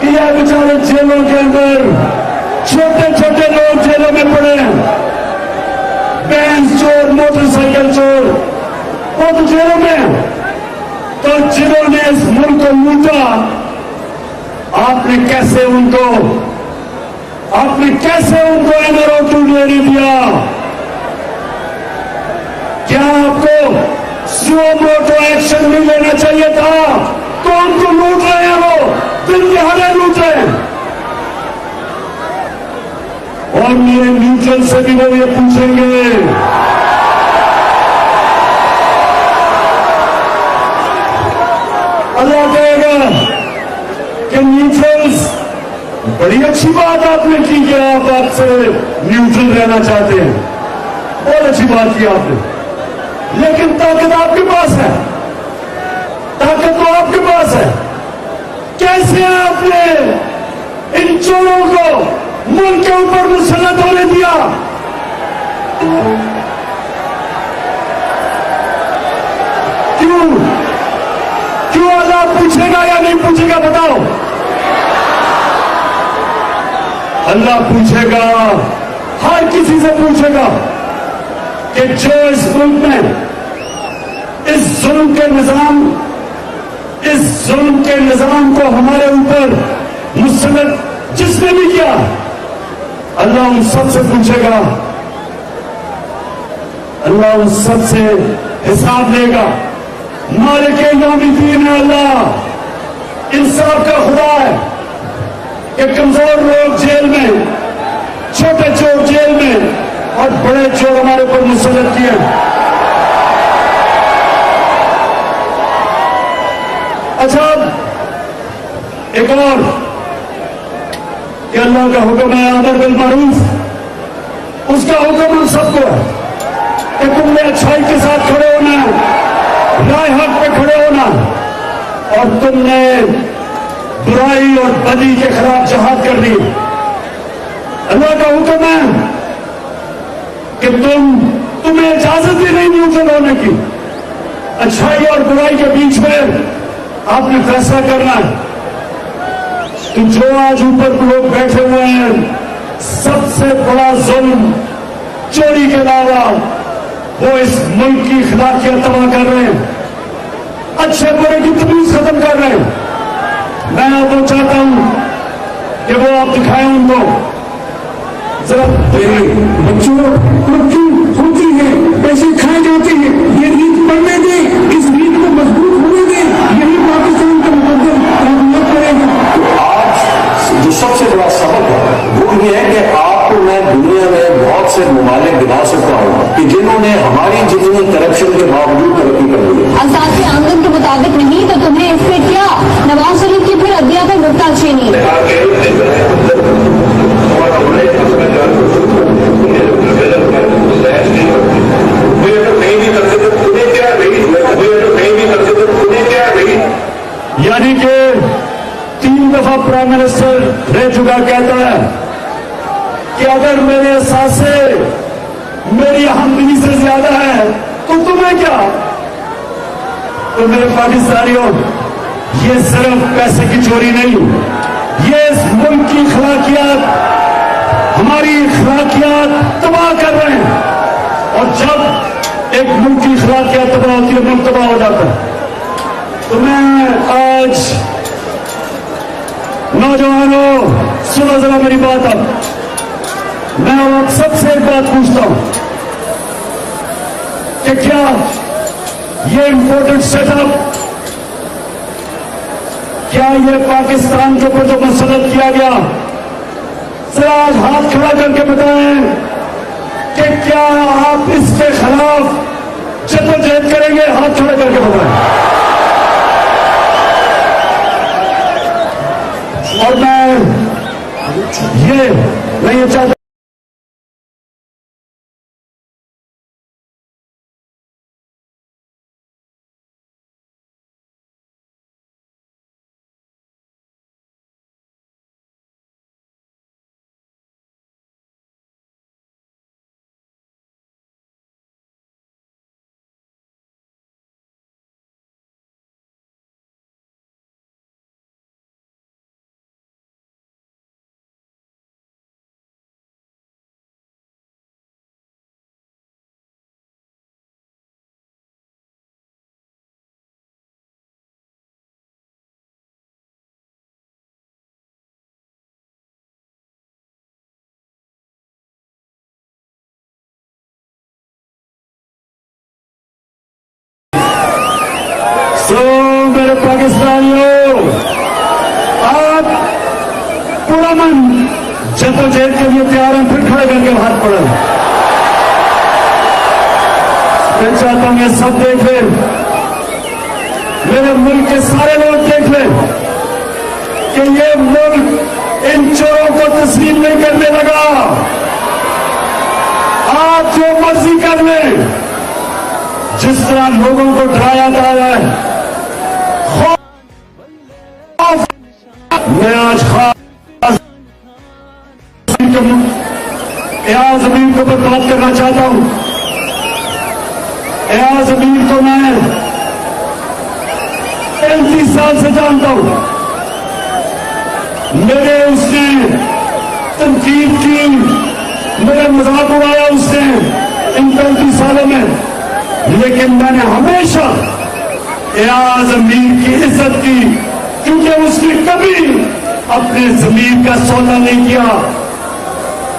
कि यह बेचारे जेलों के अंदर छोटे छोटे लोग जेलों में पड़े हैं, बैंस चोर, मोटरसाइकिल चोर, वो तो जेलों में हैं। तो जिन्होंने इस मुल्क को लूटा, आपने कैसे उनको NRO टूल लेने दिया। क्या आपको स्लो मोटो एक्शन नहीं लेना चाहिए था। तो उनको लूट रहे हैं, वो दिन दिहाड़े लूट रहे हैं। और मेरे न्यूट्रल से भी वो ये पूछेंगे अल्लाह कहेगा कि न्यूट्रल्स, बड़ी अच्छी बात आपने की कि आप आपसे न्यूट्रल रहना चाहते हैं, बहुत अच्छी बात की आपने, लेकिन ताकत आपके पास है, ताकत तो आपके पास है। कैसे आपने इन चोरों को मुल्क के ऊपर मुसल्लत होने दिया। क्यों अल्लाह पूछेगा या नहीं पूछेगा, बताओ। अल्लाह पूछेगा, हर किसी से पूछेगा कि जो इस मुल्क में इस जुल्म के निजाम को हमारे ऊपर मुस्तलद जिसने भी किया, अल्लाह उन सब से पूछेगा, अल्लाह उन सब से हिसाब लेगा। मालिक यौमिद्दीन है अल्लाह, इंसाफ का खुदा है कि कमजोर लोग जेल में, छोटे चोर जेल में और बड़े चोर हमारे ऊपर मुसल्लत किए। अच्छा, एक और कि अल्लाह का हुक्म है अमर बिल मारूफ, उसका हुक्म हम सबको है कि तुमने अच्छाई के साथ खड़े होना है, राह हक पे खड़े होना, और तुमने बुराई और बदी के खिलाफ जहाद कर दी। अल्लाह का हुक्म है कि तुम्हें इजाजत भी नहीं न्यूट्रल होने की। अच्छाई और बुराई के बीच में आपने फैसला करना है कि जो आज ऊपर लोग बैठे हुए हैं, सबसे बड़ा जुल्म चोरी के अलावा वो इस मुल्क की अखलाकियत तबाह कर रहे हैं, अच्छे बुरे की तमीज खत्म कर रहे हैं। मैं अब वो चाहता हूं कि वो आप दिखाएं उनको जरा। बच्चों तरक्की होती है, पैसे खाए जाते हैं, ये नीत पढ़ने दें, इस नीत को मजबूत होने दें, यही पाकिस्तान का मुकद्दर कामयाब करेगा। आज जो सबसे बड़ा सबक है वो ये है कि आपको मैं दुनिया में बहुत से ममालिक गिना सकता हूँ कि जिन्होंने हमारी जितनी करप्शन के बावजूद तरक्की कर ली है। असासी आमदन के मुताबिक नहीं तो तुम्हें इससे क्या? नवाज शरीफ की फिर अदिया का गुप्ताचीनी। यानी कि 3 दफा प्राइम मिनिस्टर रह चुका कहता है कि अगर मेरे एहसासे मेरी हमदर्दी से ज्यादा है तो तुम्हें क्या? तो मेरे पाकिस्तानियों, ये सिर्फ पैसे की चोरी नहीं, ये इस मुल्क की अखलाकियात, हमारी अखलाकियात तबाह कर रहे हैं। और जब एक मुल्क की अखलाकियात तबाह होती है, मुल्क तबाह हो जाता है। तो मैं आज नौजवानों, सुनो जरा मेरी बात। अब मैं आप सबसे एक बात पूछता हूं कि क्या ये इंपोर्टेड सेटअप, क्या ये पाकिस्तान के ऊपर जो मुसल्लत किया गया, जरा आज हाथ खड़ा करके बताएं कि क्या आप इसके खिलाफ जद्दोजहद करेंगे? हाथ खड़ा करके बताएं। और मैं ये चाहता मेरे पाकिस्तानियों, आप पूरा मन जद्दोजहद के लिए तैयार हैं? फिर खड़े करके हाथ पड़े। मैं चाहता हूं ये सब देख लें, मेरे मुल्क के सारे लोग देख लें कि ये मुल्क इन चोरों को तस्लीम नहीं करने लगा। आप जो मर्जी कर लें, जिस तरह लोगों को डराया जा रहा है, मैं आज खास एयाज अमीर के ऊपर बात करना चाहता हूं। एयाज अमीर को मैं 35 साल से जानता हूं। मेरे उसने तनकीद की, मेरा मजाक उड़ाया उसने इन 35 सालों में, लेकिन मैंने हमेशा एयाज अमीर की इज्जत की, क्योंकि उसने कभी अपने जमीन का सौदा नहीं किया।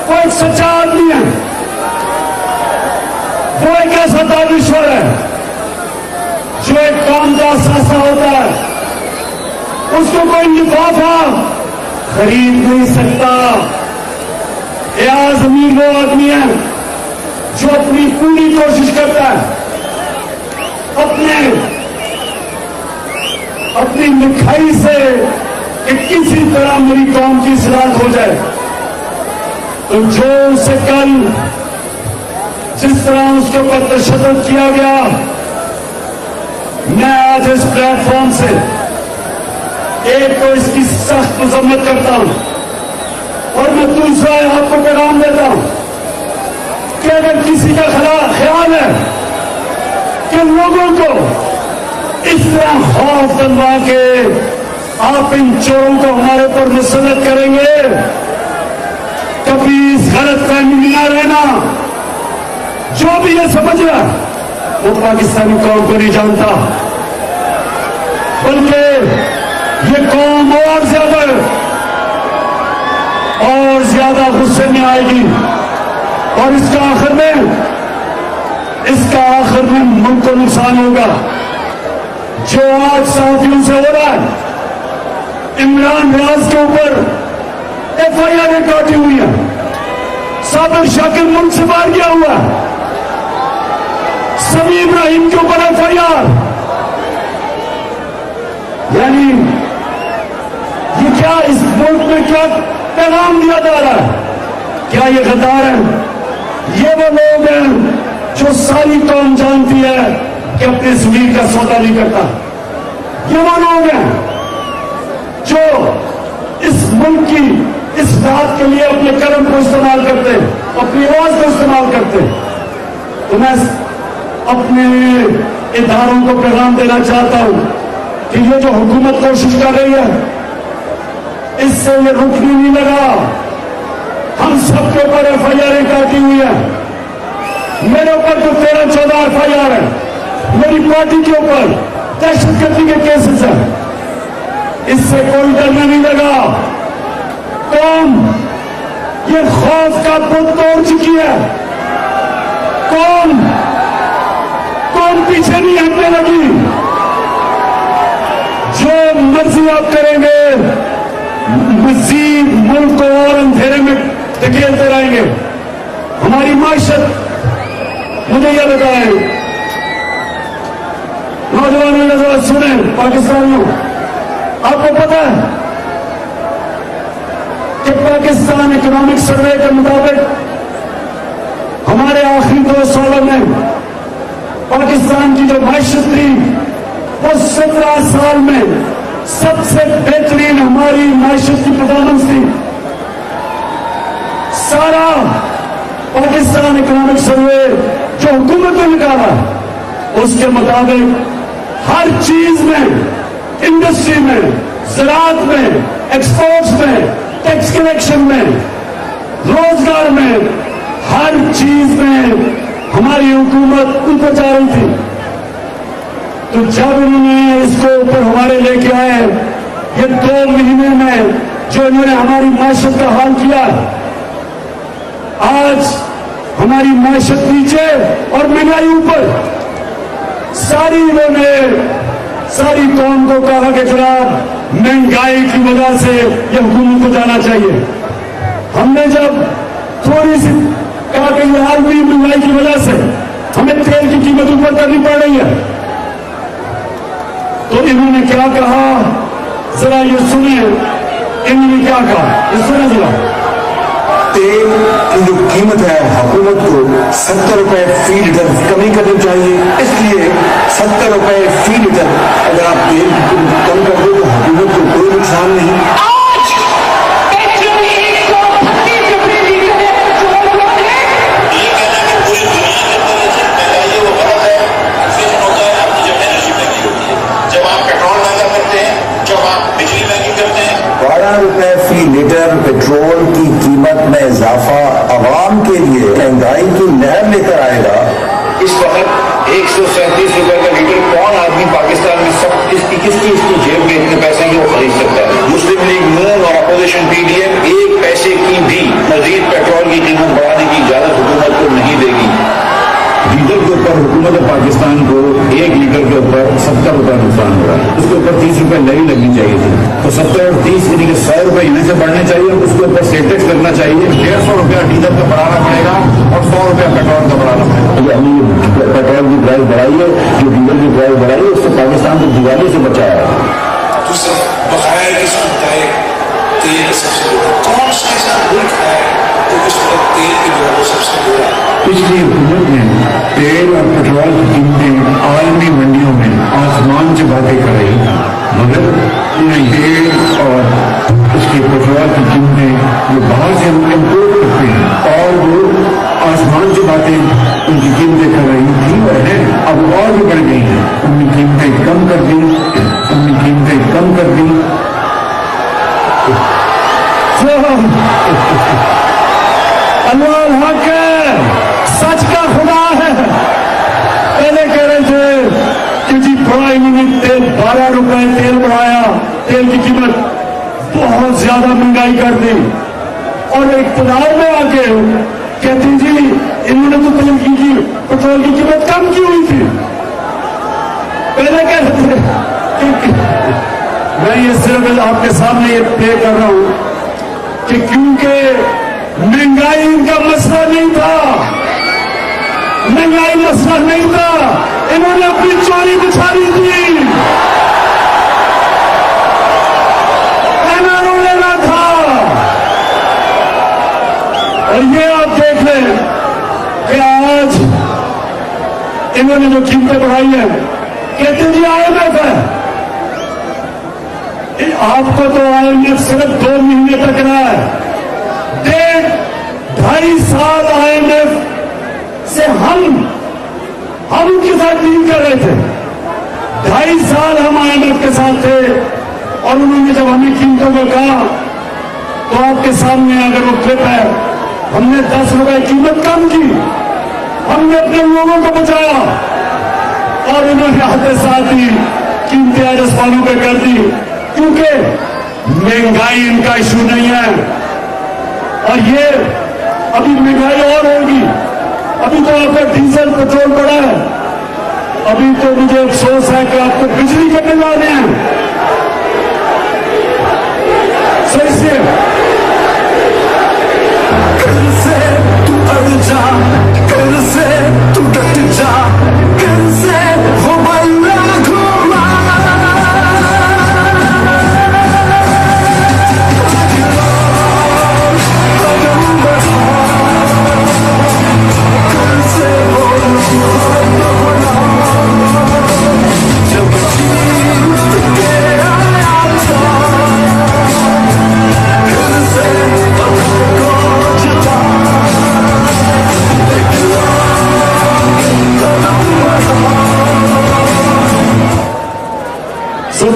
वो एक सच्चा आदमी है, वो एक ऐसा दानिश्वर है जो एक कौम का सासा होता है, उसको कोई लिफाफा खरीद नहीं सकता। एयाज अमीर वो आदमी है जो अपनी पूरी कोशिश करता है अपनी लिखाई से कि किसी तरह मेरी कौम की इस्लाह हो जाए। तो जो उसे कल जिस तरह उसके ऊपर तशद्दुद किया गया, मैं आज इस प्लेटफॉर्म से एक तो इसकी सख्त मजम्मत करता हूं, और मैं दूसरा आपको पैगाम देता हूं कि अगर किसी का ख्याल है कि लोगों को इस तरह खौफ दिलवा के आप इन चोरों को हमारे ऊपर मुसल्लत करेंगे, कभी इस गलत फहमी में न रहना। जो भी ये समझ रहा वो पाकिस्तानी कौम को नहीं जानता, बल्कि ये कौम और ज्यादा गुस्से में आएगी, और इसका आखिर में मुल्क को नुकसान होगा। जो आज साथियों से हो रहा है, इमरान रियाज के ऊपर FIR काटी हुई है, साबिर शाकिर मुल्क से बाहर गया हुआ है, समी इब्राहिम के ऊपर FIR, यानी ये क्या इस मुल्क में क्या पैगाम दिया जा रहा है? क्या ये गद्दार है? ये वो लोग हैं जो सारी कौम जानती है कि अपने जमीन का सौदा नहीं करता। ये वो लोग हैं जो इस मुल्क की इस बात के लिए अपने कलम को इस्तेमाल करते हैं, अपनी आवाज को इस्तेमाल करते हैं। तो मैं अपने इदारों को पैगाम देना चाहता हूं कि ये जो हुकूमत कोशिश कर रही है, इससे ये रुकनी नहीं लगा। हम सबके ऊपर FIR काटी हुई है, मेरे ऊपर तो 13-14 FIR है, मेरी पार्टी के ऊपर दहशतगर्दी के केसेस हैं। इससे कोई डरना नहीं लगा। कौम ये खौफ का बुत तोड़ चुकी है। कौम पीछे नहीं हटने लगी। जो मर्जी आप करेंगे, मजीद मुल्क को और अंधेरे में धकेलते रहेंगे। हमारी माशत, मुझे यह बताएं, नौजवानों ने सुने, पाकिस्तानियों, आपको पता है कि पाकिस्तान इकोनॉमिक सर्वे के मुताबिक हमारे आखिरी 2 सालों में पाकिस्तान की जो माशत थी वो 17 साल में सबसे बेहतरीन हमारी माशत की परफॉर्मेंस थी। सारा पाकिस्तान इकोनॉमिक सर्वे जो हुकूमत ने निकाला, उसके मुताबिक हर चीज में, इंडस्ट्री में, ज़राअत में, एक्सपोर्ट्स में, टैक्स कलेक्शन में, रोजगार में, हर चीज में हमारी हुकूमत ऊपर जा रही थी। तो जब इन्होंने इसको ऊपर हमारे लेके आए, ये 2 महीने में जो इन्होंने हमारी माशत का हाल किया, आज हमारी माशत नीचे और महंगाई ऊपर। सारी कौम को कहा के खिलाफ महंगाई की वजह से ये हुकूमत को जाना चाहिए। हमने जब थोड़ी सी कहा कि ये हाल हुई महंगाई की वजह से हमें तेल की कीमत ऊपर करनी पड़ रही है, तो इन्होंने क्या कहा, जरा ये सुनिए। इन्होंने क्या कहा, ये सुनिए जरा। तेल की जो कीमत है, हुकूमत को 70 रुपए फी लीटर कमी करनी चाहिए। इसलिए 70 रुपए फी लीटर अगर आप तेल कम कर दो तो हुकूमत को कोई नुकसान नहीं। ₹12 फी लीटर पेट्रोल की कीमत महंगाई की लहर लेकर आएगा। इस वक्त 137 रुपए का लीटर कौन आदमी पाकिस्तान में सब किसकी जेब में इतने पैसे की वो खरीद सकता है? मुस्लिम लीग नून और अपोजिशन पीडीएम एक पैसे की भी मजीद पेट्रोल की कीमत बढ़ाने की इजाजत हुकूमत को नहीं देगी। डीजल के ऊपर हुकूमत पाकिस्तान को 1 लीटर के ऊपर 70 रुपए नुकसान हो रहा है, उसके ऊपर 30 रुपए लगी लगनी चाहिए थी, तो 70 और 30 यानी कि 100 रुपए यहाँ से बढ़ने चाहिए और उसके ऊपर सेल टैक्स लगना चाहिए। 150 रुपया डीजल का बढ़ाना पड़ेगा और 100 रुपया पेट्रोल का बढ़ाना पड़ेगा। हमने पेट्रोल की प्राइस बढ़ाई है, जो डीजल की प्राइस बढ़ाई है, उससे पाकिस्तान को दिवाली से बचाया है। दूसरा बकाया की सूरत है, तेल की सब्सिडी कौन सा ऐसा मुल्क है तो इस वक्त तेल की जो है वो सबसे बुरा है। पिछली हुकूमत ने तेल और पेट्रोल की कीमतें आलमी मंडियों में आसमान से बातें कर रही थी, मगर तेल और उसके पेट्रोल की कीमतें जो बाहर से हम इम्पोर्ट करते हैं और वो आसमान से बातें उनकी कीमतें कर रही थी और है अब और भी बढ़ गई हैं। उनकी कीमतें कम कर दी, उनकी कीमतें कम कर दी। अल्लाह हक है, सच का खुदा है। पहले कह रहे थे कि जी बड़ा इन्होंने तेल 12 रुपए तेल बढ़ाया, तेल की कीमत बहुत ज्यादा महंगाई कर दी, और इक़्तिदार में आके कहते जी इन्होंने तो तेल की पेट्रोल की कीमत कम की हुई थी। पहले कह रहे थे कि मैं ये सिर्फ आपके सामने ये प्ले कर रहा हूं कि क्योंकि महंगाई इनका मसला नहीं था, महंगाई मसला नहीं था, इन्होंने अपनी चोरी बिछारी थी, एनआरओ लेना था। और ये आप देख लें कि आज इन्होंने जो कीमतें बढ़ाई हैं, कहते जी IMF है। आपको तो IMF सिर्फ 2 महीने तक रहा है, 1.5 साल IMF से हम उनके साथ डील कर रहे थे। 2.5 साल हम IMF के साथ थे, और उन्होंने जब हमें कीमतों को कहा तो आपके सामने अगर वो क्लिप है, हमने 10 रुपए कीमत कम की, हमने अपने लोगों को बचाया, और उन्होंने आते साथ ही कीमतें आज आसमानों पर कर दी, क्योंकि महंगाई इनका इशू नहीं है। और ये अभी महंगाई और होगी। अभी तो आपका डीजल पेट्रोल बढ़ा है, अभी तो मुझे अफसोस है कि आपको बिजली के बिल आने हैं। सही से कर से तू अड़ जा, कर से तू डट जा, कर से वो बल्ला घुमा।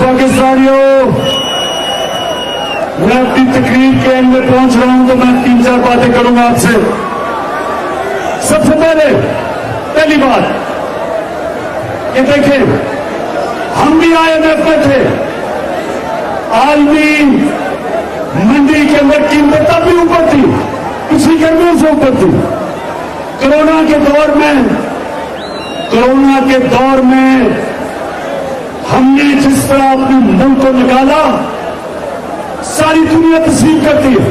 पाकिस्तानियों, मैं अपनी तकरीर के एंड में पहुंच रहा हूं, तो मैं 3-4 बातें करूंगा आपसे। सबसे पहली बात ये देखें, हम भी IMF में थे, आलमी मंडी के अंदर कीमतें तब भी ऊपर थी, पिछली गर्मियों से ऊपर थी। कोरोना के दौर में हमने जिस तरह अपने मुल्क को निकाला, सारी दुनिया तस्लीम करती है।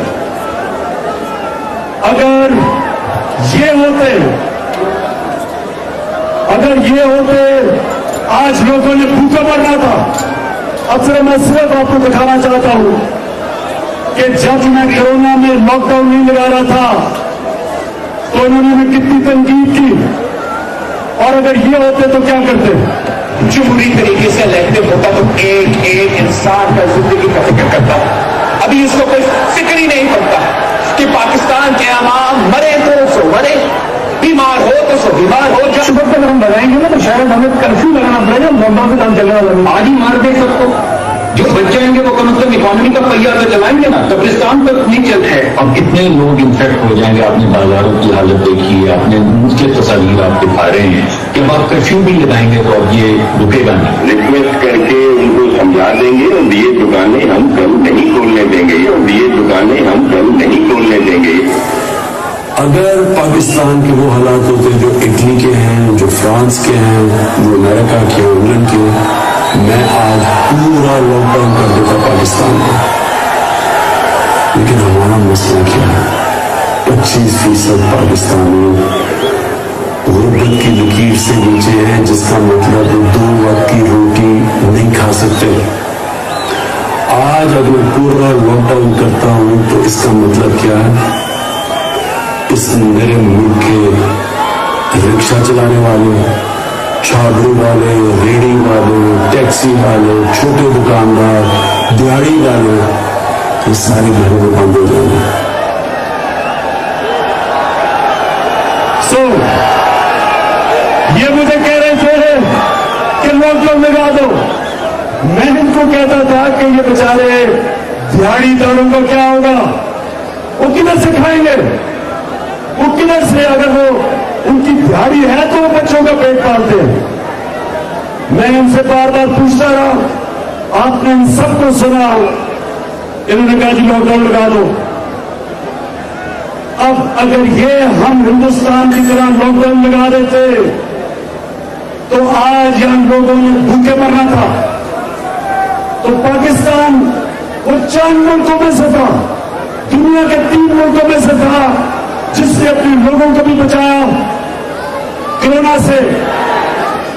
अगर ये होते आज लोगों ने भूखा मरना था। अब सिर्फ मैं आपको दिखाना चाहता हूं कि जब मैं कोरोना में लॉकडाउन नहीं लगा रहा था तो उन्होंने हमें कितनी तनकीद की, और अगर ये होते तो क्या करते? जो बुरी तरीके से इलेक्टिव होता तो एक इंसान का जिंदगी का फिक्र करता। अभी उसको कोई फिक्र ही नहीं पड़ता कि पाकिस्तान के आवाम मरे तो सो मरे, बीमार हो तो सो बीमार हो। जब अगर हम लगाएंगे ना तो शायद हमें कर्फ्यू लगाना पड़ेगा, लॉकडाउन से काम चलने वाला। आज ही मार दे सबको। جو बच्चे आएंगे वो कम से कम इकोनॉमी का पहिया तो चलाएंगे ना, कब्रिस्तान पर नहीं चल है। अब कितने लोग इन्फेक्ट हो जाएंगे, आपने बाजारों की हालत देखी है, आपने मुख्तलिफ तस्वीर आप दिखा रहे हैं कि अब आप कर्फ्यू भी लगाएंगे तो अब ये रुकेगा नहीं। रिक्वेस्ट करके उनको समझा देंगे और ये दुकानें हम कल नहीं खोलने देंगे, और ये दुकानें हम कल नहीं खोलने देंगे। अगर पाकिस्तान के वो हालात होते जो इटली के हैं, जो फ्रांस के हैं, जो अमेरिका के, इंग्लैंड के, मैं आज पूरा लॉकडाउन कर देता पाकिस्तान में। लेकिन हमारा मसला क्या है? 25% पाकिस्तानी गुर्बत की लकीर से नीचे हैं, जिसका मतलब 2 वक्त की रोटी नहीं खा सकते। आज अगर मैं पूरा लॉकडाउन करता हूं तो इसका मतलब क्या है? इस मेरे मुल्क के रिक्शा चलाने वाले, छाबड़ू वाले, रेडी वाले, टैक्सी वाले, छोटे दुकानदार, दिहाड़ी वाले, ये सारे घरों में बंद हो जाएंगे। ये मुझे कह रहे थे कि लॉकडाउन लगा दो। मैं इनको कहता था कि ये बेचारे दिहाड़ीदारों को क्या होगा, वो किधर से खाएंगे, वो किधर से, अगर वो उनकी दिहाड़ी है तो वो बच्चों का पेट पालते हैं। मैं इनसे बार बार पूछता रहा, आपने इन सबको सुना, इन्होंने कहा जी लॉकडाउन लगा दो। अब अगर ये हम हिंदुस्तान की तरह लॉकडाउन लगा देते तो आज यहां लोगों ने भूखे मरना था। तो पाकिस्तान वो 4 मुल्कों में से था, दुनिया के 3 मुल्कों में से था जिसने अपने लोगों को भी बचाया कोरोना से,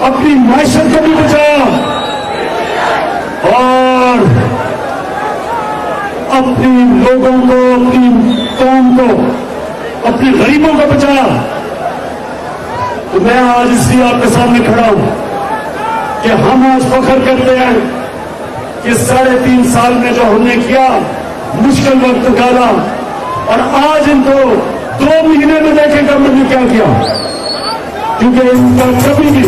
अपनी माइशत को भी बचाया और अपने लोगों को, अपनी कौम को, अपने गरीबों को बचाया। तो मैं आज इसलिए आपके सामने खड़ा हूं कि हम आज फख्र करते हैं कि 3.5 साल में जो हमने किया, मुश्किल वक्त निकाला, और आज इनको 2 महीने में देखें गवर्नमेंट ने क्या किया, क्योंकि इनका कभी भी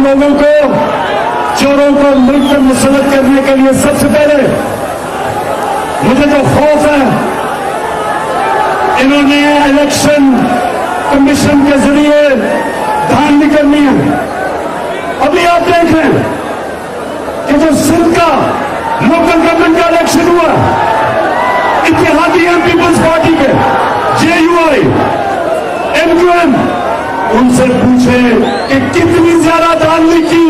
लोगों को, चोरों को मुल्क में मुसलत करने के लिए सबसे पहले मुझे जो खौफ है, इन्होंने इलेक्शन कमीशन के जरिए धांधली करनी है। अभी आप देख रहे हैं कि जो सिंध का लोकल गवर्नमेंट का इलेक्शन हुआ, इत्तेहादी है पीपल्स पार्टी के, JUI, MQM, उनसे पूछे कि कितनी ज्यादा धांधली की।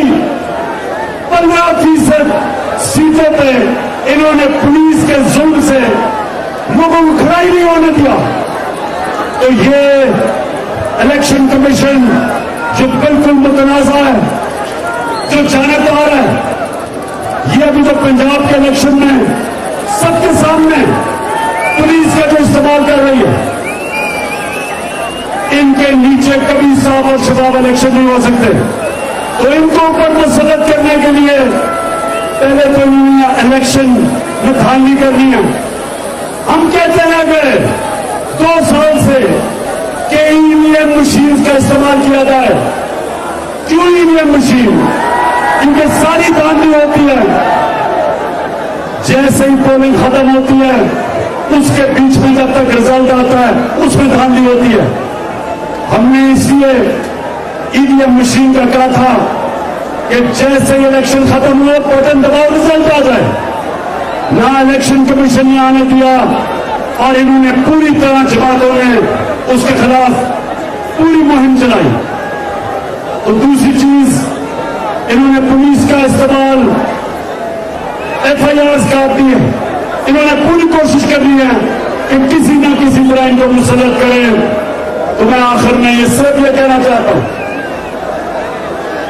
15% सीटों पे इन्होंने पुलिस के जुल्म से लोगों को खड़ा ही नहीं होने दिया। तो ये इलेक्शन कमीशन जो बिल्कुल मुतनाज़ा है, जो जानकार है, ये अभी तो पंजाब के इलेक्शन में सबके सामने पुलिस का जो इस्तेमाल कर रही है, इनके नीचे कभी साहब और शबाब इलेक्शन नहीं हो सकते। तो इनको ऊपर मुसलत करने के लिए पहले तो इलेक्शन में धांधली करनी है। हम कहते हैं कि 2 साल से कि ईवीएम मशीन का इस्तेमाल किया जाए। क्यों ईवीएम मशीन? इनके सारी धांधली होती है, जैसे ही पोलिंग खत्म होती है उसके बीच में जब तक रिजल्ट आता है उसमें धांधली होती है। हमने इसलिए ईवीएम मशीन का कहा था कि जैसे इलेक्शन खत्म हुआ बटन दबाओ, रिजल्ट आ जाए। ना इलेक्शन कमीशन ने आने दिया और इन्होंने पूरी तरह जमातों ने उसके खिलाफ पूरी मुहिम चलाई। तो दूसरी चीज, इन्होंने पुलिस का इस्तेमाल FIRs काट दी है। इन्होंने पूरी कोशिश करनी है کہ کسی نہ کسی طرح ان کو مسلط کریں. تو میں آخر میں یہ صرف یہ کہنا چاہتا ہوں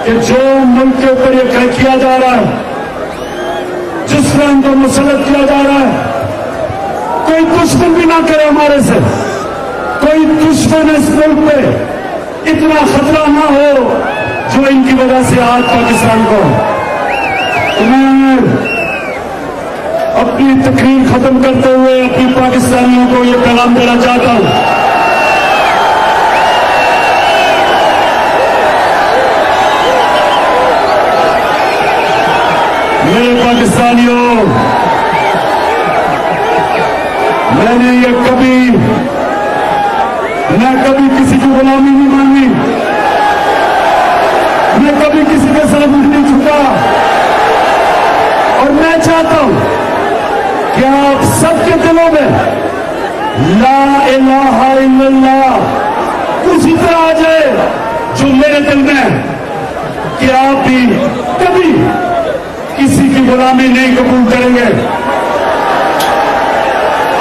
کہ جو ملک کے اوپر یہ کیا جا رہا ہے, جس طرح ان کو مسلط کیا جا رہا ہے, کوئی دشمن بھی نہ کرے ہمارے سے, کوئی دشمن اس ملک پہ اتنا خطرہ نہ ہو جو ان کی وجہ سے آج پاکستان کو. میں اپنی تقریر ختم کرتے ہوئے اپنی پاکستانیوں کو یہ پیغام دینا چاہتا ہوں. میرے پاکستانیوں, میں نے یہ کبھی کسی کی غلامی نہیں مانی, میں کبھی کسی کے ساتھ نہیں جھکا, اور میں چاہتا ہوں کہ آپ سب کے دلوں میں لا الہ الا اللہ اسی طرح آ جائے جو میرے دل میں ہے, کہ آپ بھی کبھی کسی کی غلامی نہیں قبول کریں گے,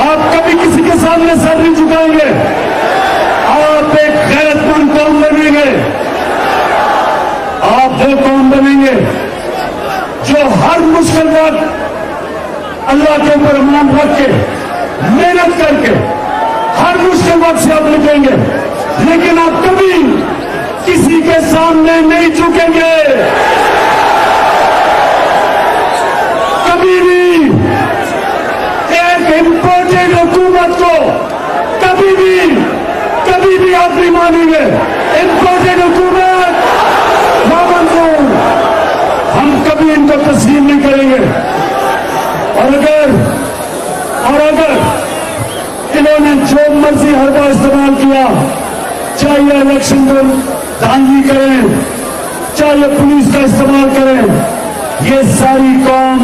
آپ کبھی کسی کے سامنے سر نہیں جھکائیں گے, آپ ایک غیرت مند قوم بنیں گے, آپ وہ قوم بنیں گے جو ہر مشکل وقت اللہ کے اوپر ایمان رکھ کے محنت کر کے ہر مشکل وقت سے آپ نکلیں گے, لیکن آپ کبھی کسی کے سامنے نہیں جھکیں گے, کبھی بھی ایک امپورٹڈ حکومت کو کبھی بھی آپ نہیں مانیں گے. امپورٹڈ حکومت نامنظور, ہم کبھی ان کو تسلیم نہیں کریں گے. اور اگر انہوں نے جو مرضی حربہ استعمال کیا, چاہے الیکشن کو دھاندلی کریں, چاہے پولیس کا استعمال کریں, یہ ساری قوم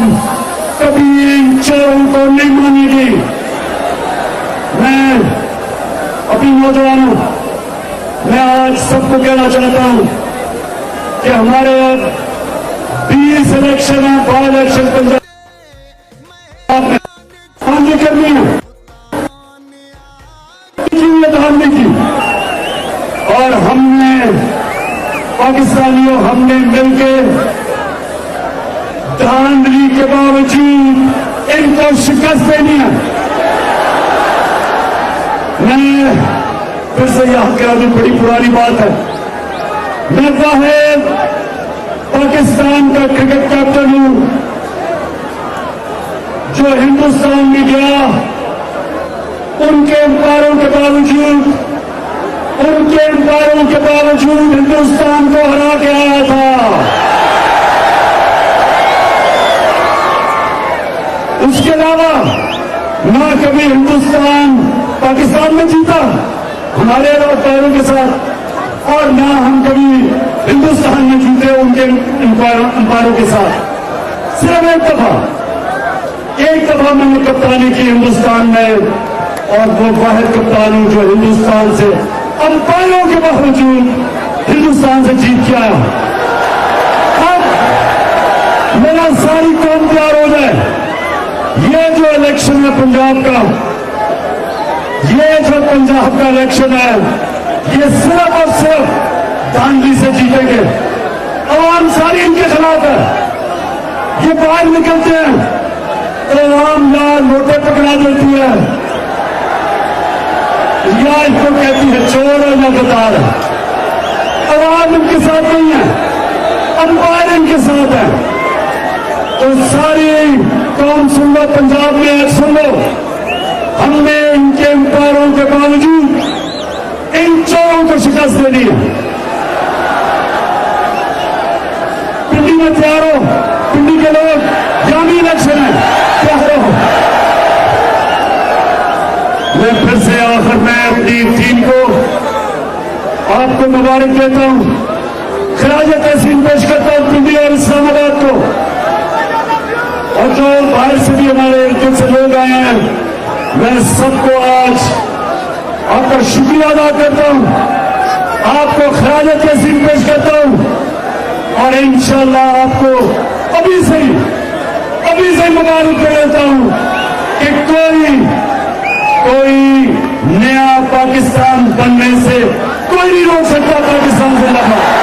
کبھی ان چوروں کو نہیں مانے گی. میں اپنی نوجوانوں, میں آج سب کو کہنا چاہتا ہوں کہ ہمارے اب 20 الیکشن ہیں, 5 الیکشن پنجاب میں دھاندلی کرنی ہے, دھاندلی کی, اور ہم نے پاکستانیوں ہم نے مل کے دھاندلی کے باوجود ان کو شکست دینی ہے. میں پھر سے یہاں کہہ دوں, بڑی پرانی بات ہے, میں واحد پاکستان کا کرکٹ کیپٹن ہوں جو ہندوستان میں گیا ان کے امپائروں کے باوجود ہندوستان کو ہرا کے آیا تھا. اس کے علاوہ نہ کبھی ہندوستان پاکستان میں جیتا ہمارے امپائروں کے ساتھ, اور نہ ہم کبھی ہندوستان میں جیتے ان کے امپائروں کے ساتھ. صرف ایک دفعہ میں نے کپتانی کی ہندوستان میں, اور وہ واحد کپتان ہوں جو ہندوستان سے امپائروں کے باوجود ہندوستان سے جیت کے آیا. اب میرا ساری قوم تیار ہو جائے, یہ جو الیکشن ہے پنجاب کا الیکشن ہے, یہ صرف اور صرف دھاندلی سے جیتیں گے. عوام ساری ان کے خلاف ہے, یہ باہر نکلتے ہیں تو عوام یا لوٹے پکڑا دیتی ہے, یا اس کو کہتی ہے چور ہے یا غدار ہے. عوام ان کے ساتھ نہیں ہے, امپائر ان کے ساتھ ہے. تو ساری قوم سن لو, پنجاب میں سن لو, ہم نے ان کے امپائروں کے باوجود ان چوروں کو شکست دینی ہے. پنڈی میں تیار ہو, پنڈی کے لوگ, جامع الیکشن ہے, تیار ہو. میں پھر سے آخر میں اپنی ٹیم کو آپ کو مبارک دیتا ہوں, خراج تحسین پیش کرتا ہوں پنڈی اور اسلام آباد کو, اور جو باہر سے بھی ہمارے ارد سے لوگ آئے ہیں, میں سب کو آج آپ کا شکریہ ادا کرتا ہوں, آپ کو خراج تحسین پیش کرتا ہوں, اور انشاءاللہ آپ کو ابھی سے مبارک کر دیتا ہوں کہ کوئی पाकिस्तान बनने से कोई नहीं रोक सकता। पाकिस्तान जिंदाबाद।